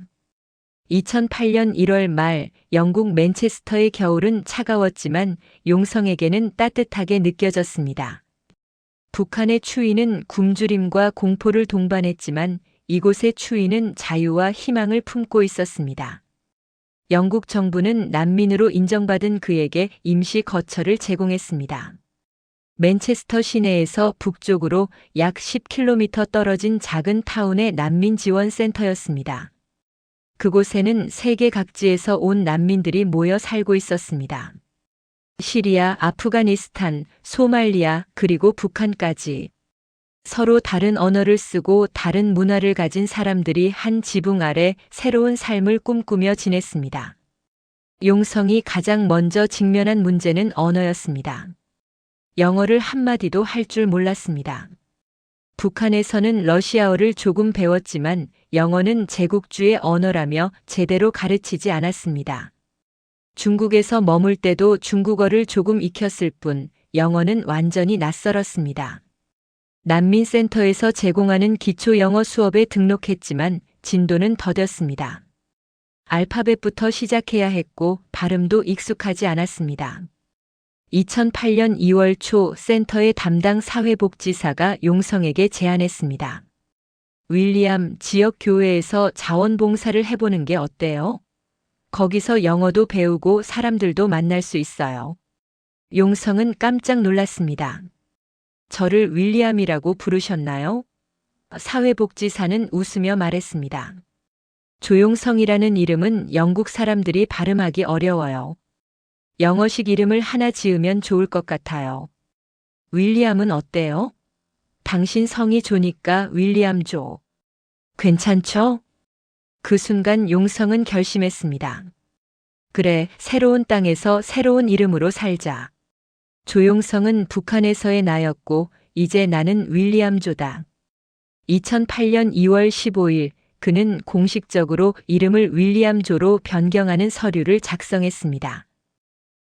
2008년 1월 말 영국 맨체스터의 겨울은 차가웠지만 용성에게는 따뜻하게 느껴졌습니다. 북한의 추위는 굶주림과 공포를 동반했지만 이곳의 추위는 자유와 희망을 품고 있었습니다. 영국 정부는 난민으로 인정받은 그에게 임시 거처를 제공했습니다. 맨체스터 시내에서 북쪽으로 약 10km 떨어진 작은 타운의 난민 지원 센터였습니다. 그곳에는 세계 각지에서 온 난민들이 모여 살고 있었습니다. 시리아, 아프가니스탄, 소말리아, 그리고 북한까지. 서로 다른 언어를 쓰고 다른 문화를 가진 사람들이 한 지붕 아래 새로운 삶을 꿈꾸며 지냈습니다. 용성이 가장 먼저 직면한 문제는 언어였습니다. 영어를 한마디도 할 줄 몰랐습니다. 북한에서는 러시아어를 조금 배웠지만 영어는 제국주의 언어라며 제대로 가르치지 않았습니다. 중국에서 머물 때도 중국어를 조금 익혔을 뿐 영어는 완전히 낯설었습니다. 난민센터에서 제공하는 기초 영어 수업에 등록했지만 진도는 더뎠습니다. 알파벳부터 시작해야 했고 발음도 익숙하지 않았습니다. 2008년 2월 초 센터의 담당 사회복지사가 용성에게 제안했습니다. 윌리엄, 지역 교회에서 자원봉사를 해보는 게 어때요? 거기서 영어도 배우고 사람들도 만날 수 있어요. 용성은 깜짝 놀랐습니다. 저를 윌리엄이라고 부르셨나요? 사회복지사는 웃으며 말했습니다. 조용성이라는 이름은 영국 사람들이 발음하기 어려워요. 영어식 이름을 하나 지으면 좋을 것 같아요. 윌리엄은 어때요? 당신 성이 조니까 윌리엄 조. 괜찮죠? 그 순간 용성은 결심했습니다. 그래, 새로운 땅에서 새로운 이름으로 살자. 조용성은 북한에서의 나였고, 이제 나는 윌리엄 조다. 2008년 2월 15일, 그는 공식적으로 이름을 윌리엄 조로 변경하는 서류를 작성했습니다.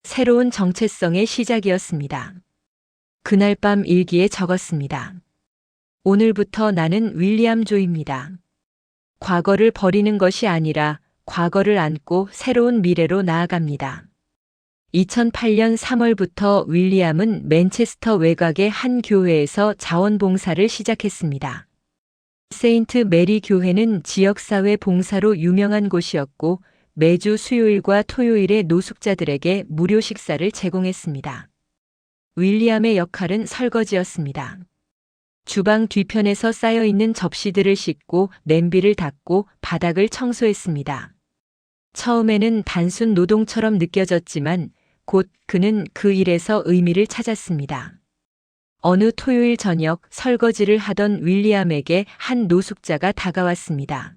새로운 정체성의 시작이었습니다. 그날 밤 일기에 적었습니다. 오늘부터 나는 윌리엄 조입니다. 과거를 버리는 것이 아니라 과거를 안고 새로운 미래로 나아갑니다. 2008년 3월부터 윌리엄은 맨체스터 외곽의 한 교회에서 자원봉사를 시작했습니다. 세인트 메리 교회는 지역사회 봉사로 유명한 곳이었고 매주 수요일과 토요일에 노숙자들에게 무료 식사를 제공했습니다. 윌리엄의 역할은 설거지였습니다. 주방 뒤편에서 쌓여있는 접시들을 씻고 냄비를 닦고 바닥을 청소했습니다. 처음에는 단순 노동처럼 느껴졌지만 곧 그는 그 일에서 의미를 찾았습니다. 어느 토요일 저녁 설거지를 하던 윌리엄에게 한 노숙자가 다가왔습니다.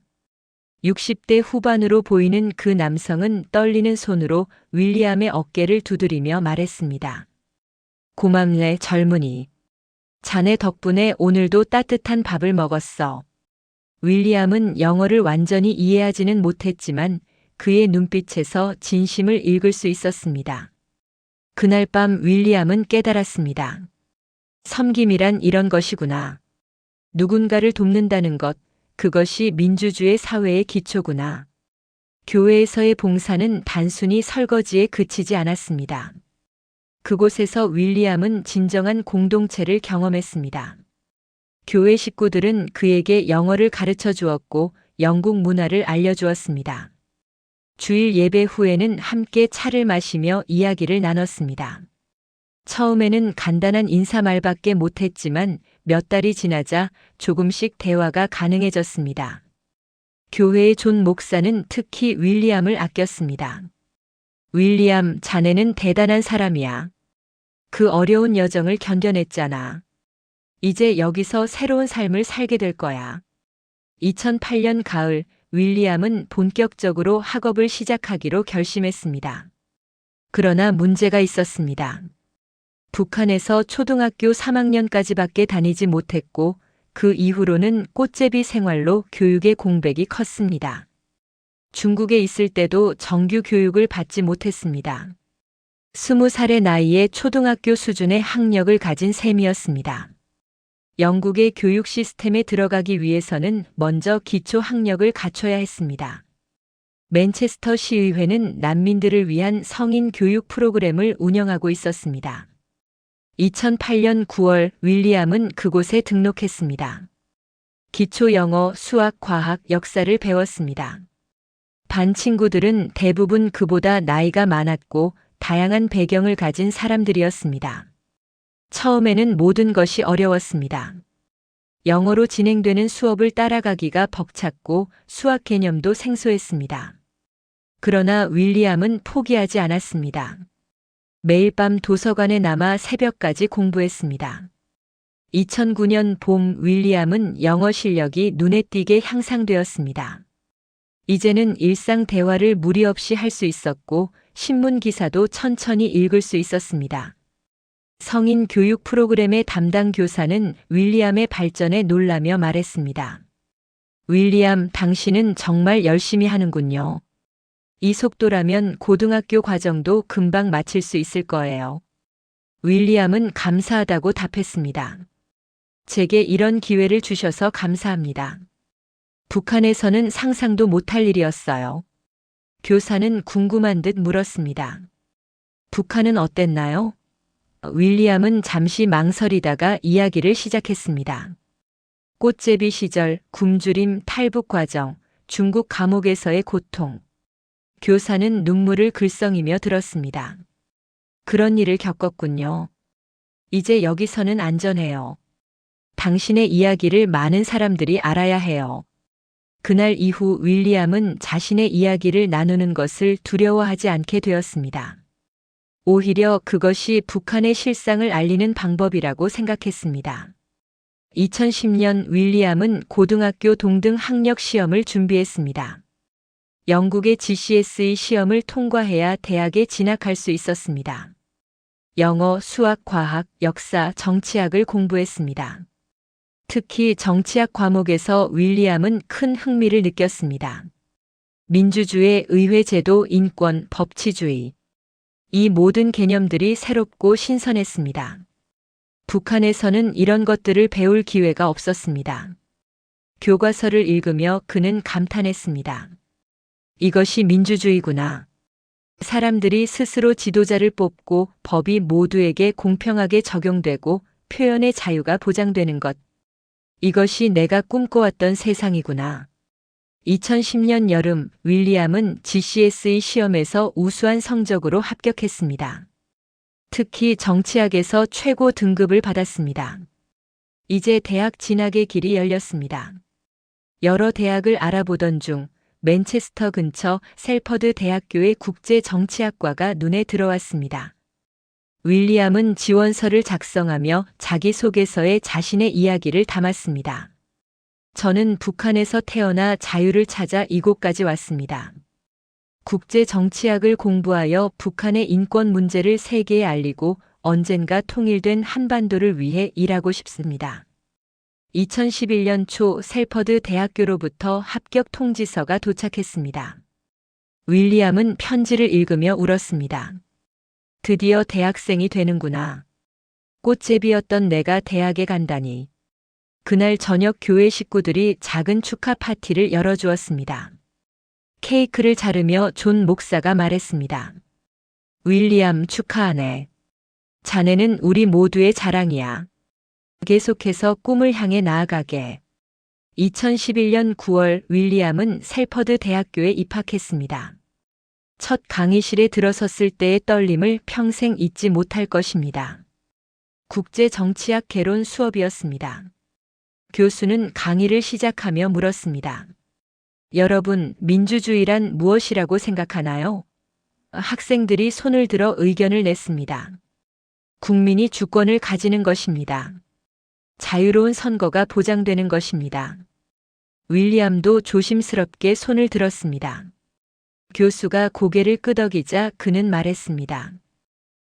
60대 후반으로 보이는 그 남성은 떨리는 손으로 윌리엄의 어깨를 두드리며 말했습니다. 고맙네, 젊은이. 자네 덕분에 오늘도 따뜻한 밥을 먹었어. 윌리엄은 영어를 완전히 이해하지는 못했지만 그의 눈빛에서 진심을 읽을 수 있었습니다. 그날 밤 윌리엄은 깨달았습니다. 섬김이란 이런 것이구나. 누군가를 돕는다는 것, 그것이 민주주의 사회의 기초구나. 교회에서의 봉사는 단순히 설거지에 그치지 않았습니다. 그곳에서 윌리엄은 진정한 공동체를 경험했습니다. 교회 식구들은 그에게 영어를 가르쳐 주었고 영국 문화를 알려주었습니다. 주일 예배 후에는 함께 차를 마시며 이야기를 나눴습니다. 처음에는 간단한 인사말밖에 못했지만 몇 달이 지나자 조금씩 대화가 가능해졌습니다. 교회의 존 목사는 특히 윌리엄을 아꼈습니다. 윌리엄, 자네는 대단한 사람이야. 그 어려운 여정을 견뎌냈잖아. 이제 여기서 새로운 삶을 살게 될 거야. 2008년 가을, 윌리엄은 본격적으로 학업을 시작하기로 결심했습니다. 그러나 문제가 있었습니다. 북한에서 초등학교 3학년까지밖에 다니지 못했고 그 이후로는 꽃제비 생활로 교육의 공백이 컸습니다. 중국에 있을 때도 정규 교육을 받지 못했습니다. 20살의 나이에 초등학교 수준의 학력을 가진 셈이었습니다. 영국의 교육 시스템에 들어가기 위해서는 먼저 기초 학력을 갖춰야 했습니다. 맨체스터 시의회는 난민들을 위한 성인 교육 프로그램을 운영하고 있었습니다. 2008년 9월 윌리엄은 그곳에 등록했습니다. 기초 영어, 수학, 과학, 역사를 배웠습니다. 반 친구들은 대부분 그보다 나이가 많았고 다양한 배경을 가진 사람들이었습니다. 처음에는 모든 것이 어려웠습니다. 영어로 진행되는 수업을 따라가기가 벅찼고 수학 개념도 생소했습니다. 그러나 윌리엄은 포기하지 않았습니다. 매일 밤 도서관에 남아 새벽까지 공부했습니다. 2009년 봄 윌리엄은 영어 실력이 눈에 띄게 향상되었습니다. 이제는 일상 대화를 무리 없이 할 수 있었고 신문 기사도 천천히 읽을 수 있었습니다. 성인 교육 프로그램의 담당 교사는 윌리엄의 발전에 놀라며 말했습니다. 윌리엄, 당신은 정말 열심히 하는군요. 이 속도라면 고등학교 과정도 금방 마칠 수 있을 거예요. 윌리엄은 감사하다고 답했습니다. 제게 이런 기회를 주셔서 감사합니다. 북한에서는 상상도 못할 일이었어요. 교사는 궁금한 듯 물었습니다. 북한은 어땠나요? 윌리엄은 잠시 망설이다가 이야기를 시작했습니다. 꽃제비 시절, 굶주림, 탈북 과정, 중국 감옥에서의 고통. 교사는 눈물을 글썽이며 들었습니다. 그런 일을 겪었군요. 이제 여기서는 안전해요. 당신의 이야기를 많은 사람들이 알아야 해요. 그날 이후 윌리엄은 자신의 이야기를 나누는 것을 두려워하지 않게 되었습니다. 오히려 그것이 북한의 실상을 알리는 방법이라고 생각했습니다. 2010년 윌리엄은 고등학교 동등 학력 시험을 준비했습니다. 영국의 GCSE 시험을 통과해야 대학에 진학할 수 있었습니다. 영어, 수학, 과학, 역사, 정치학을 공부했습니다. 특히 정치학 과목에서 윌리엄은 큰 흥미를 느꼈습니다. 민주주의, 의회제도, 인권, 법치주의. 이 모든 개념들이 새롭고 신선했습니다. 북한에서는 이런 것들을 배울 기회가 없었습니다. 교과서를 읽으며 그는 감탄했습니다. 이것이 민주주의구나. 사람들이 스스로 지도자를 뽑고 법이 모두에게 공평하게 적용되고 표현의 자유가 보장되는 것. 이것이 내가 꿈꿔왔던 세상이구나. 2010년 여름 윌리엄은 GCSE 시험에서 우수한 성적으로 합격했습니다. 특히 정치학에서 최고 등급을 받았습니다. 이제 대학 진학의 길이 열렸습니다. 여러 대학을 알아보던 중 맨체스터 근처 셀퍼드 대학교의 국제정치학과가 눈에 들어왔습니다. 윌리엄은 지원서를 작성하며 자기소개서에 자신의 이야기를 담았습니다. 저는 북한에서 태어나 자유를 찾아 이곳까지 왔습니다. 국제정치학을 공부하여 북한의 인권 문제를 세계에 알리고 언젠가 통일된 한반도를 위해 일하고 싶습니다. 2011년 초 셀퍼드 대학교로부터 합격 통지서가 도착했습니다. 윌리엄은 편지를 읽으며 울었습니다. 드디어 대학생이 되는구나. 꽃제비였던 내가 대학에 간다니. 그날 저녁 교회 식구들이 작은 축하 파티를 열어주었습니다. 케이크를 자르며 존 목사가 말했습니다. 윌리엄 축하하네. 자네는 우리 모두의 자랑이야. 계속해서 꿈을 향해 나아가게. 2011년 9월 윌리엄은 셀퍼드 대학교에 입학했습니다. 첫 강의실에 들어섰을 때의 떨림을 평생 잊지 못할 것입니다. 국제정치학 개론 수업이었습니다. 교수는 강의를 시작하며 물었습니다. 여러분, 민주주의란 무엇이라고 생각하나요? 학생들이 손을 들어 의견을 냈습니다. 국민이 주권을 가지는 것입니다. 자유로운 선거가 보장되는 것입니다. 윌리엄도 조심스럽게 손을 들었습니다. 교수가 고개를 끄덕이자 그는 말했습니다.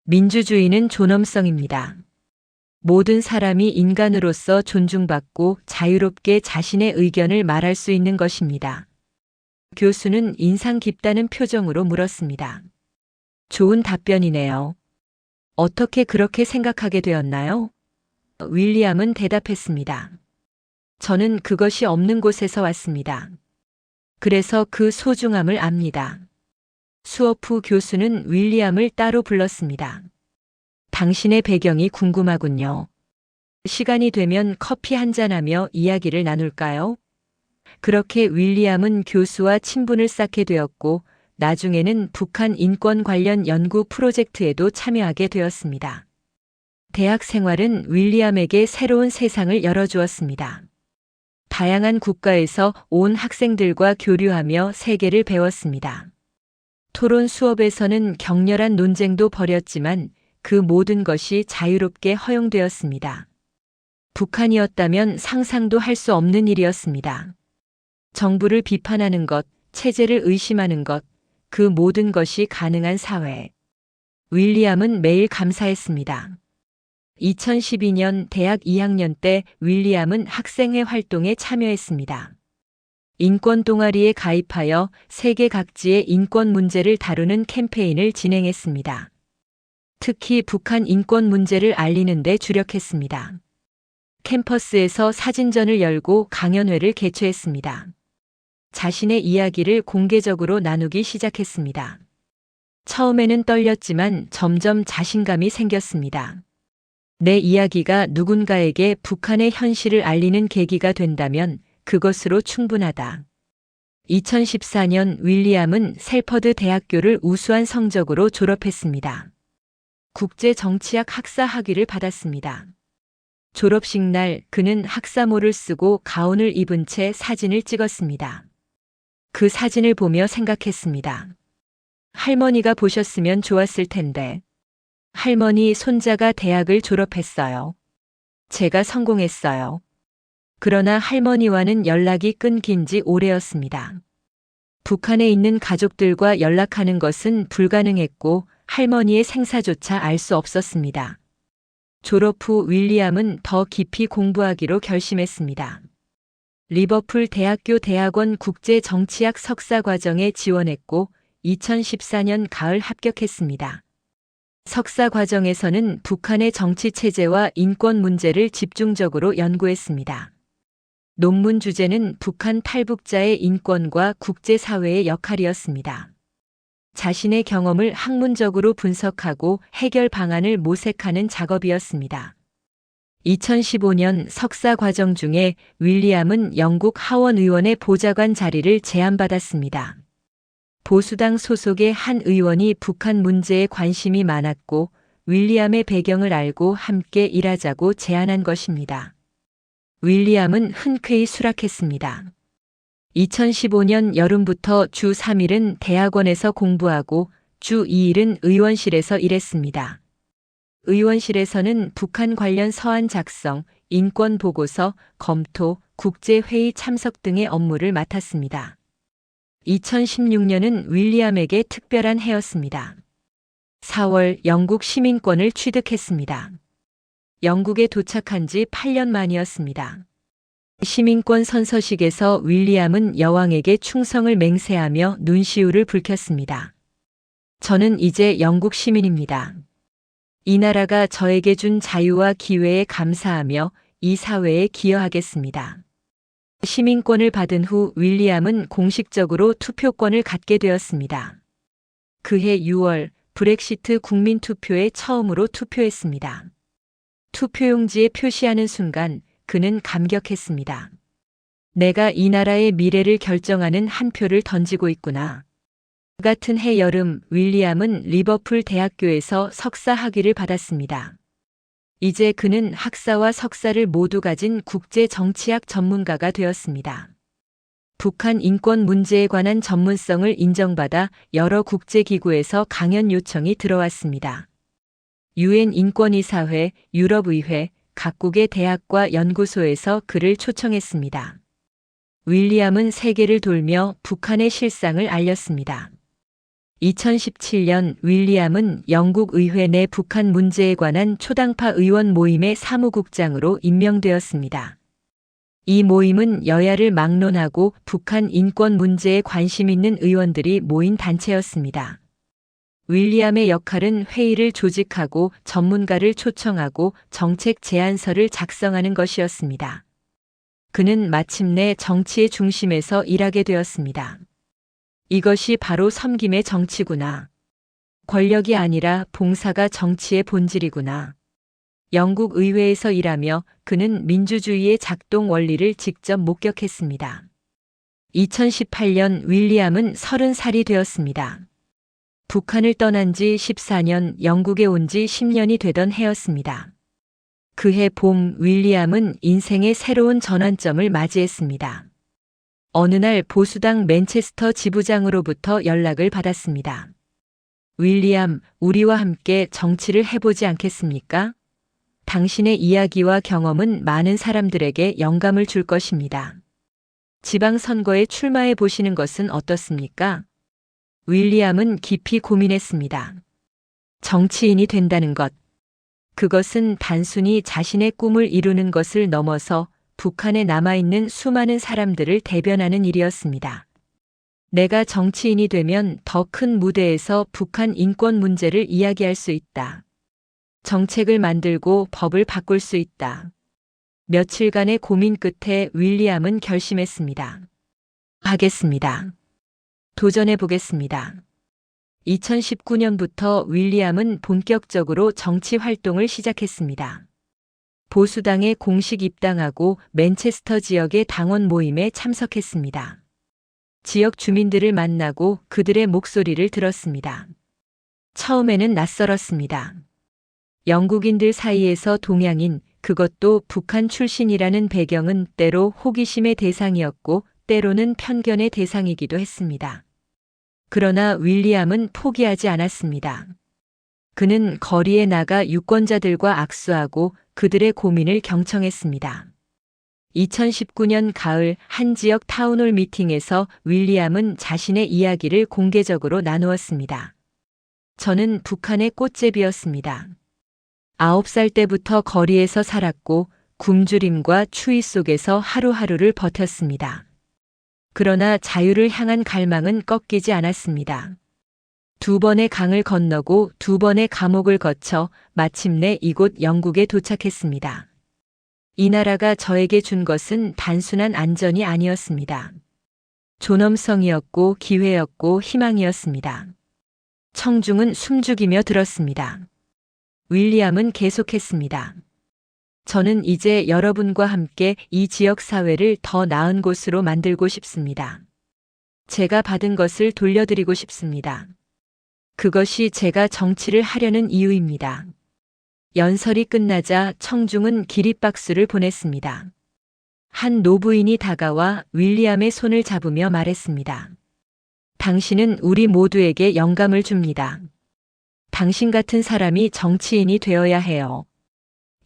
민주주의는 존엄성입니다. 모든 사람이 인간으로서 존중받고 자유롭게 자신의 의견을 말할 수 있는 것입니다. 교수는 인상 깊다는 표정으로 물었습니다. 좋은 답변이네요. 어떻게 그렇게 생각하게 되었나요? 윌리엄은 대답했습니다. 저는 그것이 없는 곳에서 왔습니다. 그래서 그 소중함을 압니다. 수업 후 교수는 윌리엄을 따로 불렀습니다. 당신의 배경이 궁금하군요. 시간이 되면 커피 한잔하며 이야기를 나눌까요? 그렇게 윌리엄은 교수와 친분을 쌓게 되었고 나중에는 북한 인권 관련 연구 프로젝트에도 참여하게 되었습니다. 대학 생활은 윌리엄에게 새로운 세상을 열어주었습니다. 다양한 국가에서 온 학생들과 교류하며 세계를 배웠습니다. 토론 수업에서는 격렬한 논쟁도 벌였지만 그 모든 것이 자유롭게 허용되었습니다. 북한이었다면 상상도 할 수 없는 일이었습니다. 정부를 비판하는 것, 체제를 의심하는 것, 그 모든 것이 가능한 사회. 윌리엄은 매일 감사했습니다. 2012년 대학 2학년 때 윌리엄은 학생회 활동에 참여했습니다. 인권 동아리에 가입하여 세계 각지의 인권 문제를 다루는 캠페인을 진행했습니다. 특히 북한 인권 문제를 알리는 데 주력했습니다. 캠퍼스에서 사진전을 열고 강연회를 개최했습니다. 자신의 이야기를 공개적으로 나누기 시작했습니다. 처음에는 떨렸지만 점점 자신감이 생겼습니다. 내 이야기가 누군가에게 북한의 현실을 알리는 계기가 된다면 그것으로 충분하다. 2014년 윌리엄은 셀퍼드 대학교를 우수한 성적으로 졸업했습니다. 국제정치학 학사 학위를 받았습니다. 졸업식 날 그는 학사모를 쓰고 가운을 입은 채 사진을 찍었습니다. 그 사진을 보며 생각했습니다. 할머니가 보셨으면 좋았을 텐데. 할머니 손자가 대학을 졸업했어요. 제가 성공했어요. 그러나 할머니와는 연락이 끊긴 지 오래였습니다. 북한에 있는 가족들과 연락하는 것은 불가능했고 할머니의 생사조차 알 수 없었습니다. 졸업 후 윌리엄은 더 깊이 공부하기로 결심했습니다. 리버풀 대학교 대학원 국제정치학 석사 과정에 지원했고 2014년 가을 합격했습니다. 석사 과정에서는 북한의 정치 체제와 인권 문제를 집중적으로 연구했습니다. 논문 주제는 북한 탈북자의 인권과 국제사회의 역할이었습니다. 자신의 경험을 학문적으로 분석하고 해결 방안을 모색하는 작업이었습니다. 2015년 석사 과정 중에 윌리엄은 영국 하원 의원의 보좌관 자리를 제안받았습니다. 보수당 소속의 한 의원이 북한 문제에 관심이 많았고 윌리엄의 배경을 알고 함께 일하자고 제안한 것입니다. 윌리엄은 흔쾌히 수락했습니다. 2015년 여름부터 주 3일은 대학원에서 공부하고 주 2일은 의원실에서 일했습니다. 의원실에서는 북한 관련 서한 작성, 인권 보고서, 검토, 국제회의 참석 등의 업무를 맡았습니다. 2016년은 윌리엄에게 특별한 해였습니다. 4월 영국 시민권을 취득했습니다. 영국에 도착한 지 8년 만이었습니다. 시민권 선서식에서 윌리엄은 여왕에게 충성을 맹세하며 눈시울을 붉혔습니다. 저는 이제 영국 시민입니다. 이 나라가 저에게 준 자유와 기회에 감사하며 이 사회에 기여하겠습니다. 시민권을 받은 후 윌리엄은 공식적으로 투표권을 갖게 되었습니다. 그해 6월 브렉시트 국민투표에 처음으로 투표했습니다. 투표용지에 표시하는 순간 그는 감격했습니다. 내가 이 나라의 미래를 결정하는 한 표를 던지고 있구나. 같은 해 여름 윌리엄은 리버풀 대학교에서 석사 학위를 받았습니다. 이제 그는 학사와 석사를 모두 가진 국제 정치학 전문가가 되었습니다. 북한 인권 문제에 관한 전문성을 인정받아 여러 국제기구에서 강연 요청이 들어왔습니다. 유엔 인권이사회, 유럽의회, 각국의 대학과 연구소에서 그를 초청했습니다. 윌리엄은 세계를 돌며 북한의 실상을 알렸습니다. 2017년 윌리엄은 영국 의회 내 북한 문제에 관한 초당파 의원 모임의 사무국장으로 임명되었습니다. 이 모임은 여야를 막론하고 북한 인권 문제에 관심 있는 의원들이 모인 단체였습니다. 윌리엄의 역할은 회의를 조직하고 전문가를 초청하고 정책 제안서를 작성하는 것이었습니다. 그는 마침내 정치의 중심에서 일하게 되었습니다. 이것이 바로 섬김의 정치구나. 권력이 아니라 봉사가 정치의 본질이구나. 영국 의회에서 일하며 그는 민주주의의 작동 원리를 직접 목격했습니다. 2018년 윌리엄은 30살이 되었습니다. 북한을 떠난 지 14년, 영국에 온 지 10년이 되던 해였습니다. 그해 봄 윌리엄은 인생의 새로운 전환점을 맞이했습니다. 어느 날 보수당 맨체스터 지부장으로부터 연락을 받았습니다. 윌리엄, 우리와 함께 정치를 해보지 않겠습니까? 당신의 이야기와 경험은 많은 사람들에게 영감을 줄 것입니다. 지방선거에 출마해 보시는 것은 어떻습니까? 윌리엄은 깊이 고민했습니다. 정치인이 된다는 것. 그것은 단순히 자신의 꿈을 이루는 것을 넘어서 북한에 남아있는 수많은 사람들을 대변하는 일이었습니다. 내가 정치인이 되면 더 큰 무대에서 북한 인권 문제를 이야기할 수 있다. 정책을 만들고 법을 바꿀 수 있다. 며칠간의 고민 끝에 윌리엄은 결심했습니다. 하겠습니다. 도전해 보겠습니다. 2019년부터 윌리엄은 본격적으로 정치 활동을 시작했습니다. 보수당에 공식 입당하고 맨체스터 지역의 당원 모임에 참석했습니다. 지역 주민들을 만나고 그들의 목소리를 들었습니다. 처음에는 낯설었습니다. 영국인들 사이에서 동양인, 그것도 북한 출신이라는 배경은 때로 호기심의 대상이었고 때로는 편견의 대상이기도 했습니다. 그러나 윌리엄은 포기하지 않았습니다. 그는 거리에 나가 유권자들과 악수하고 그들의 고민을 경청했습니다. 2019년 가을 한 지역 타운홀 미팅에서 윌리엄은 자신의 이야기를 공개적으로 나누었습니다. 저는 북한의 꽃제비였습니다. 9살 때부터 거리에서 살았고 굶주림과 추위 속에서 하루하루를 버텼습니다. 그러나 자유를 향한 갈망은 꺾이지 않았습니다. 2번의 강을 건너고 2번의 감옥을 거쳐 마침내 이곳 영국에 도착했습니다. 이 나라가 저에게 준 것은 단순한 안전이 아니었습니다. 존엄성이었고 기회였고 희망이었습니다. 청중은 숨죽이며 들었습니다. 윌리엄은 계속했습니다. 저는 이제 여러분과 함께 이 지역 사회를 더 나은 곳으로 만들고 싶습니다. 제가 받은 것을 돌려드리고 싶습니다. 그것이 제가 정치를 하려는 이유입니다. 연설이 끝나자 청중은 기립박수를 보냈습니다. 한 노부인이 다가와 윌리엄의 손을 잡으며 말했습니다. 당신은 우리 모두에게 영감을 줍니다. 당신 같은 사람이 정치인이 되어야 해요.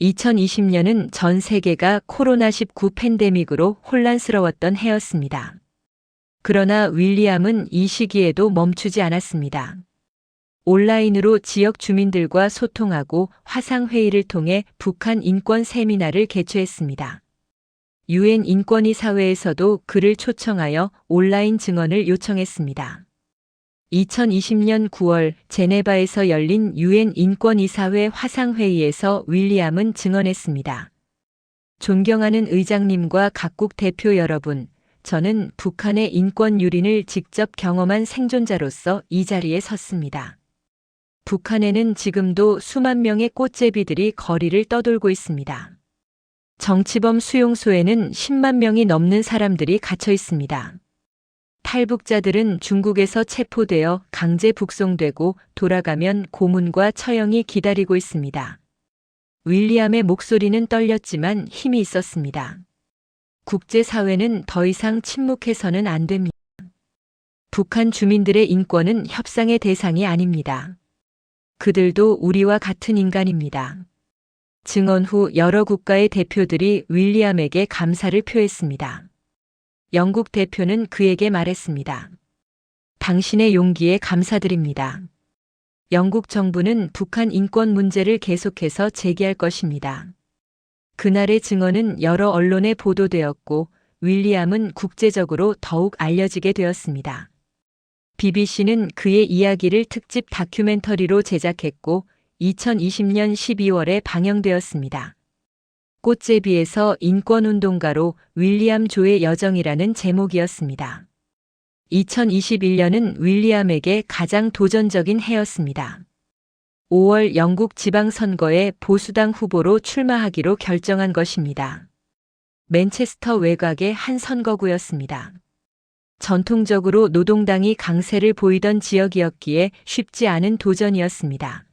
2020년은 전 세계가 코로나19 팬데믹으로 혼란스러웠던 해였습니다. 그러나 윌리엄은 이 시기에도 멈추지 않았습니다. 온라인으로 지역 주민들과 소통하고 화상회의를 통해 북한 인권 세미나를 개최했습니다. 유엔 인권이사회에서도 그를 초청하여 온라인 증언을 요청했습니다. 2020년 9월 제네바에서 열린 유엔 인권이사회 화상회의에서 윌리엄은 증언했습니다. 존경하는 의장님과 각국 대표 여러분, 저는 북한의 인권 유린을 직접 경험한 생존자로서 이 자리에 섰습니다. 북한에는 지금도 수만 명의 꽃제비들이 거리를 떠돌고 있습니다. 정치범 수용소에는 10만 명이 넘는 사람들이 갇혀 있습니다. 탈북자들은 중국에서 체포되어 강제 북송되고 돌아가면 고문과 처형이 기다리고 있습니다. 윌리엄의 목소리는 떨렸지만 힘이 있었습니다. 국제사회는 더 이상 침묵해서는 안 됩니다. 북한 주민들의 인권은 협상의 대상이 아닙니다. 그들도 우리와 같은 인간입니다. 증언 후 여러 국가의 대표들이 윌리엄에게 감사를 표했습니다. 영국 대표는 그에게 말했습니다. 당신의 용기에 감사드립니다. 영국 정부는 북한 인권 문제를 계속해서 제기할 것입니다. 그날의 증언은 여러 언론에 보도되었고 윌리엄은 국제적으로 더욱 알려지게 되었습니다. BBC는 그의 이야기를 특집 다큐멘터리로 제작했고 2020년 12월에 방영되었습니다. 꽃제비에서 인권운동가로 윌리엄 조의 여정이라는 제목이었습니다. 2021년은 윌리엄에게 가장 도전적인 해였습니다. 5월 영국 지방선거에 보수당 후보로 출마하기로 결정한 것입니다. 맨체스터 외곽의 한 선거구였습니다. 전통적으로 노동당이 강세를 보이던 지역이었기에 쉽지 않은 도전이었습니다.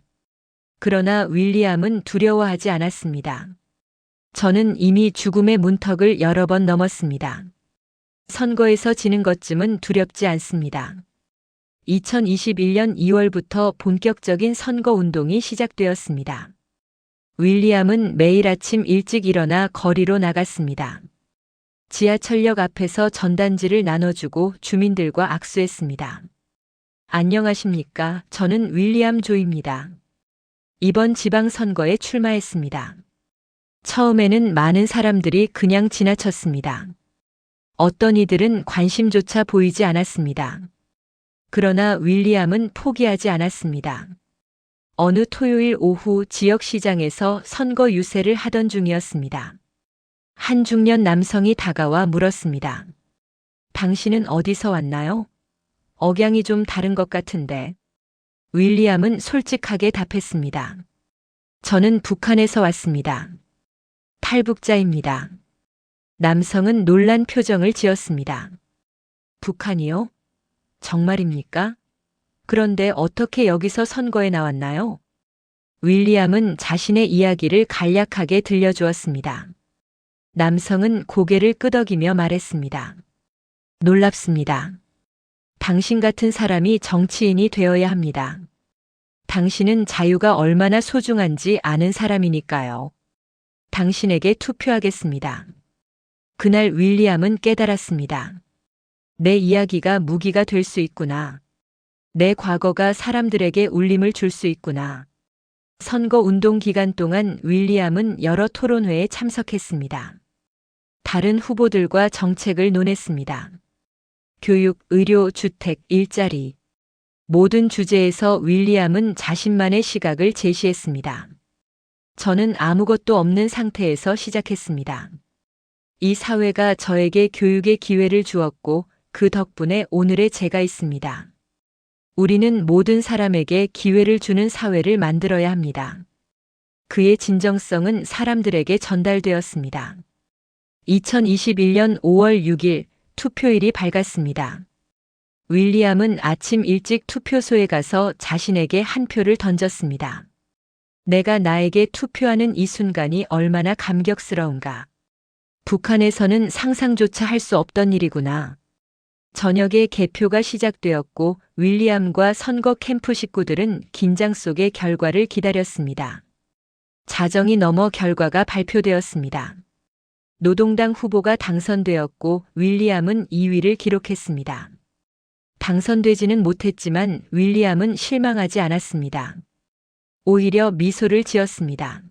그러나 윌리엄은 두려워하지 않았습니다. 저는 이미 죽음의 문턱을 여러 번 넘었습니다. 선거에서 지는 것쯤은 두렵지 않습니다. 2021년 2월부터 본격적인 선거 운동이 시작되었습니다. 윌리엄은 매일 아침 일찍 일어나 거리로 나갔습니다. 지하철역 앞에서 전단지를 나눠주고 주민들과 악수했습니다. 안녕하십니까? 저는 윌리엄 조입니다. 이번 지방선거에 출마했습니다. 처음에는 많은 사람들이 그냥 지나쳤습니다. 어떤 이들은 관심조차 보이지 않았습니다. 그러나 윌리엄은 포기하지 않았습니다. 어느 토요일 오후 지역시장에서 선거 유세를 하던 중이었습니다. 한 중년 남성이 다가와 물었습니다. 당신은 어디서 왔나요? 억양이 좀 다른 것 같은데. 윌리엄은 솔직하게 답했습니다. 저는 북한에서 왔습니다. 탈북자입니다. 남성은 놀란 표정을 지었습니다. 북한이요? 정말입니까? 그런데 어떻게 여기서 선거에 나왔나요? 윌리엄은 자신의 이야기를 간략하게 들려주었습니다. 남성은 고개를 끄덕이며 말했습니다. 놀랍습니다. 당신 같은 사람이 정치인이 되어야 합니다. 당신은 자유가 얼마나 소중한지 아는 사람이니까요. 당신에게 투표하겠습니다. 그날 윌리엄은 깨달았습니다. 내 이야기가 무기가 될 수 있구나. 내 과거가 사람들에게 울림을 줄 수 있구나. 선거 운동 기간 동안 윌리엄은 여러 토론회에 참석했습니다. 다른 후보들과 정책을 논했습니다. 교육, 의료, 주택, 일자리. 모든 주제에서 윌리엄은 자신만의 시각을 제시했습니다. 저는 아무것도 없는 상태에서 시작했습니다. 이 사회가 저에게 교육의 기회를 주었고 그 덕분에 오늘의 제가 있습니다. 우리는 모든 사람에게 기회를 주는 사회를 만들어야 합니다. 그의 진정성은 사람들에게 전달되었습니다. 2021년 5월 6일 투표일이 밝았습니다. 윌리엄은 아침 일찍 투표소에 가서 자신에게 한 표를 던졌습니다. 내가 나에게 투표하는 이 순간이 얼마나 감격스러운가. 북한에서는 상상조차 할 수 없던 일이구나. 저녁에 개표가 시작되었고 윌리엄과 선거 캠프 식구들은 긴장 속에 결과를 기다렸습니다. 자정이 넘어 결과가 발표되었습니다. 노동당 후보가 당선되었고 윌리엄은 2위를 기록했습니다. 당선되지는 못했지만 윌리엄은 실망하지 않았습니다. 오히려 미소를 지었습니다.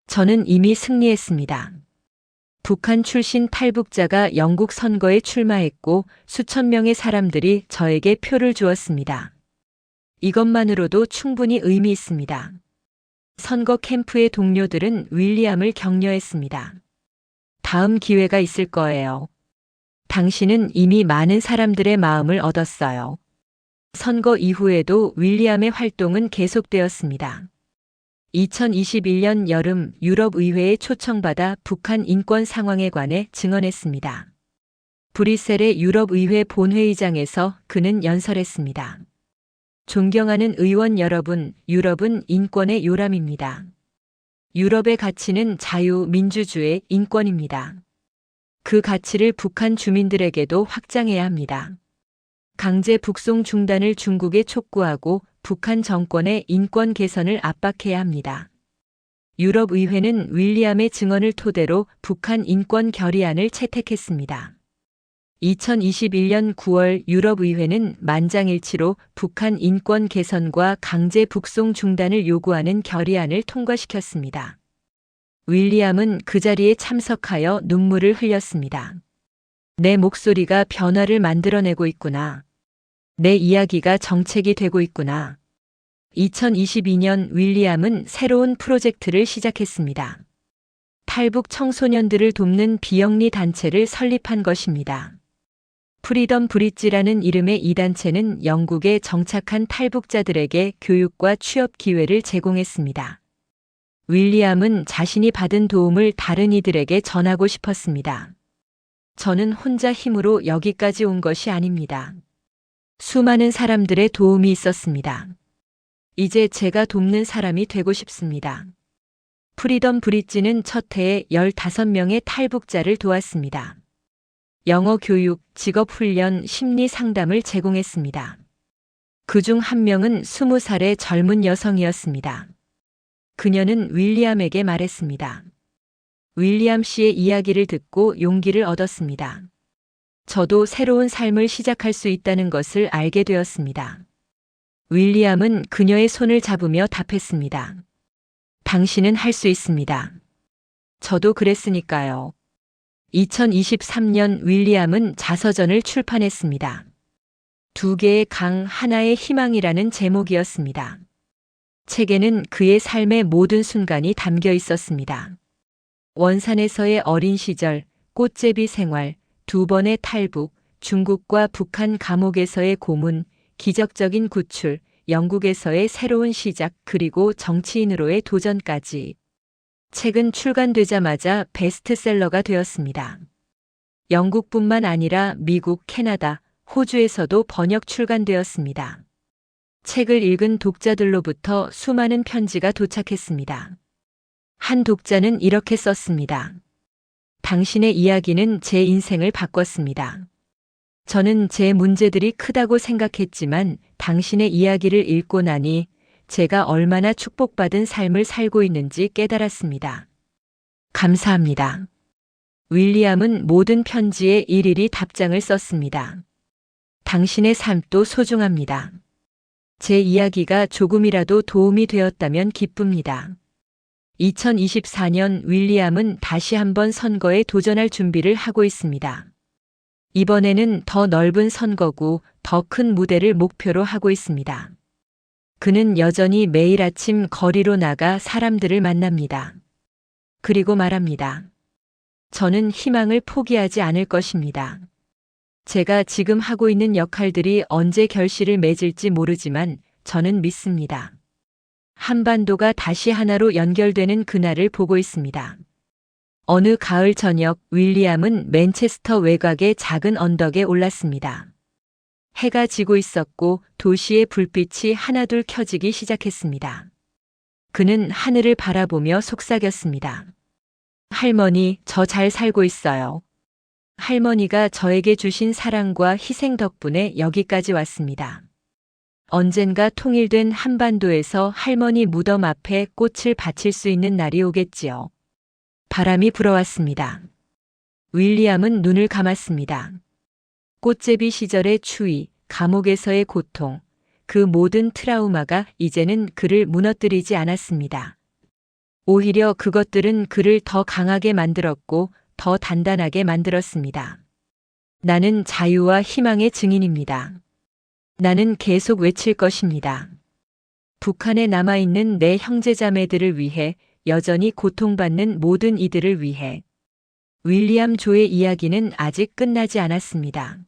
저는 이미 승리했습니다. 북한 출신 탈북자가 영국 선거에 출마했고 수천 명의 사람들이 저에게 표를 주었습니다. 이것만으로도 충분히 의미 있습니다. 선거 캠프의 동료들은 윌리엄을 격려했습니다. 다음 기회가 있을 거예요. 당신은 이미 많은 사람들의 마음을 얻었어요. 선거 이후에도 윌리엄의 활동은 계속되었습니다. 2021년 여름 유럽의회에 초청받아 북한 인권 상황에 관해 증언했습니다. 브뤼셀의 유럽의회 본회의장에서 그는 연설했습니다. 존경하는 의원 여러분, 유럽은 인권의 요람입니다. 유럽의 가치는 자유, 민주주의, 인권입니다. 그 가치를 북한 주민들에게도 확장해야 합니다. 강제 북송 중단을 중국에 촉구하고 북한 정권의 인권 개선을 압박해야 합니다. 유럽의회는 윌리엄의 증언을 토대로 북한 인권 결의안을 채택했습니다. 2021년 9월 유럽의회는 만장일치로 북한 인권 개선과 강제 북송 중단을 요구하는 결의안을 통과시켰습니다. 윌리엄은 그 자리에 참석하여 눈물을 흘렸습니다. 내 목소리가 변화를 만들어내고 있구나. 내 이야기가 정책이 되고 있구나. 2022년 윌리엄은 새로운 프로젝트를 시작했습니다. 탈북 청소년들을 돕는 비영리 단체를 설립한 것입니다. 프리덤 브릿지라는 이름의 이 단체는 영국에 정착한 탈북자들에게 교육과 취업 기회를 제공했습니다. 윌리엄은 자신이 받은 도움을 다른 이들에게 전하고 싶었습니다. 저는 혼자 힘으로 여기까지 온 것이 아닙니다. 수많은 사람들의 도움이 있었습니다. 이제 제가 돕는 사람이 되고 싶습니다. 프리덤 브릿지는 첫 해에 15명의 탈북자를 도왔습니다. 영어 교육, 직업 훈련, 심리 상담을 제공했습니다. 그중 한 명은 20살의 젊은 여성이었습니다. 그녀는 윌리엄에게 말했습니다. 윌리엄 씨의 이야기를 듣고 용기를 얻었습니다. 저도 새로운 삶을 시작할 수 있다는 것을 알게 되었습니다. 윌리엄은 그녀의 손을 잡으며 답했습니다. 당신은 할 수 있습니다. 저도 그랬으니까요. 2023년 윌리엄은 자서전을 출판했습니다. 두 개의 강, 하나의 희망이라는 제목이었습니다. 책에는 그의 삶의 모든 순간이 담겨 있었습니다. 원산에서의 어린 시절, 꽃제비 생활, 2번의 탈북, 중국과 북한 감옥에서의 고문, 기적적인 구출, 영국에서의 새로운 시작, 그리고 정치인으로의 도전까지. 책은 출간되자마자 베스트셀러가 되었습니다. 영국뿐만 아니라 미국, 캐나다, 호주에서도 번역 출간되었습니다. 책을 읽은 독자들로부터 수많은 편지가 도착했습니다. 한 독자는 이렇게 썼습니다. 당신의 이야기는 제 인생을 바꿨습니다. 저는 제 문제들이 크다고 생각했지만 당신의 이야기를 읽고 나니 제가 얼마나 축복받은 삶을 살고 있는지 깨달았습니다. 감사합니다. 윌리엄은 모든 편지에 일일이 답장을 썼습니다. 당신의 삶도 소중합니다. 제 이야기가 조금이라도 도움이 되었다면 기쁩니다. 2024년 윌리엄은 다시 한번 선거에 도전할 준비를 하고 있습니다. 이번에는 더 넓은 선거구, 더 큰 무대를 목표로 하고 있습니다. 그는 여전히 매일 아침 거리로 나가 사람들을 만납니다. 그리고 말합니다. 저는 희망을 포기하지 않을 것입니다. 제가 지금 하고 있는 역할들이 언제 결실을 맺을지 모르지만 저는 믿습니다. 한반도가 다시 하나로 연결되는 그날을 보고 있습니다. 어느 가을 저녁 윌리엄은 맨체스터 외곽의 작은 언덕에 올랐습니다. 해가 지고 있었고 도시의 불빛이 하나둘 켜지기 시작했습니다. 그는 하늘을 바라보며 속삭였습니다. 할머니, 저 잘 살고 있어요. 할머니가 저에게 주신 사랑과 희생 덕분에 여기까지 왔습니다. 언젠가 통일된 한반도에서 할머니 무덤 앞에 꽃을 바칠 수 있는 날이 오겠지요. 바람이 불어왔습니다. 윌리엄은 눈을 감았습니다. 꽃제비 시절의 추위, 감옥에서의 고통, 그 모든 트라우마가 이제는 그를 무너뜨리지 않았습니다. 오히려 그것들은 그를 더 강하게 만들었고 더 단단하게 만들었습니다. 나는 자유와 희망의 증인입니다. 나는 계속 외칠 것입니다. 북한에 남아있는 내 형제자매들을 위해, 여전히 고통받는 모든 이들을 위해. 윌리엄 조의 이야기는 아직 끝나지 않았습니다.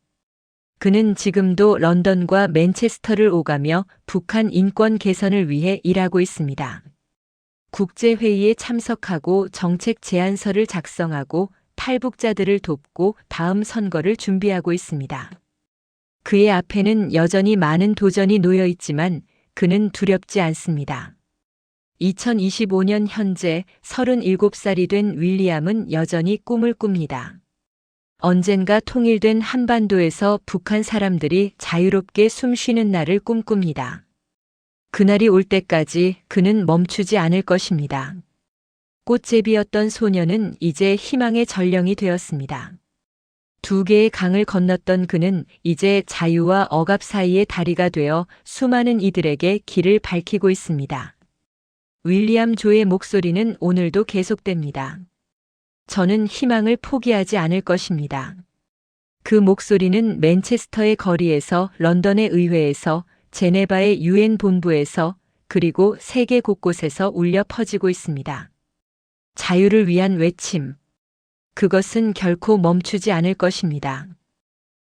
그는 지금도 런던과 맨체스터를 오가며 북한 인권 개선을 위해 일하고 있습니다. 국제회의에 참석하고 정책 제안서를 작성하고 탈북자들을 돕고 다음 선거를 준비하고 있습니다. 그의 앞에는 여전히 많은 도전이 놓여 있지만 그는 두렵지 않습니다. 2025년 현재 37살이 된 윌리엄은 여전히 꿈을 꿉니다. 언젠가 통일된 한반도에서 북한 사람들이 자유롭게 숨 쉬는 날을 꿈꿉니다. 그날이 올 때까지 그는 멈추지 않을 것입니다. 꽃제비였던 소녀는 이제 희망의 전령이 되었습니다. 두 개의 강을 건넜던 그는 이제 자유와 억압 사이의 다리가 되어 수많은 이들에게 길을 밝히고 있습니다. 윌리엄 조의 목소리는 오늘도 계속됩니다. 저는 희망을 포기하지 않을 것입니다. 그 목소리는 맨체스터의 거리에서, 런던의 의회에서, 제네바의 유엔 본부에서, 그리고 세계 곳곳에서 울려 퍼지고 있습니다. 자유를 위한 외침. 그것은 결코 멈추지 않을 것입니다.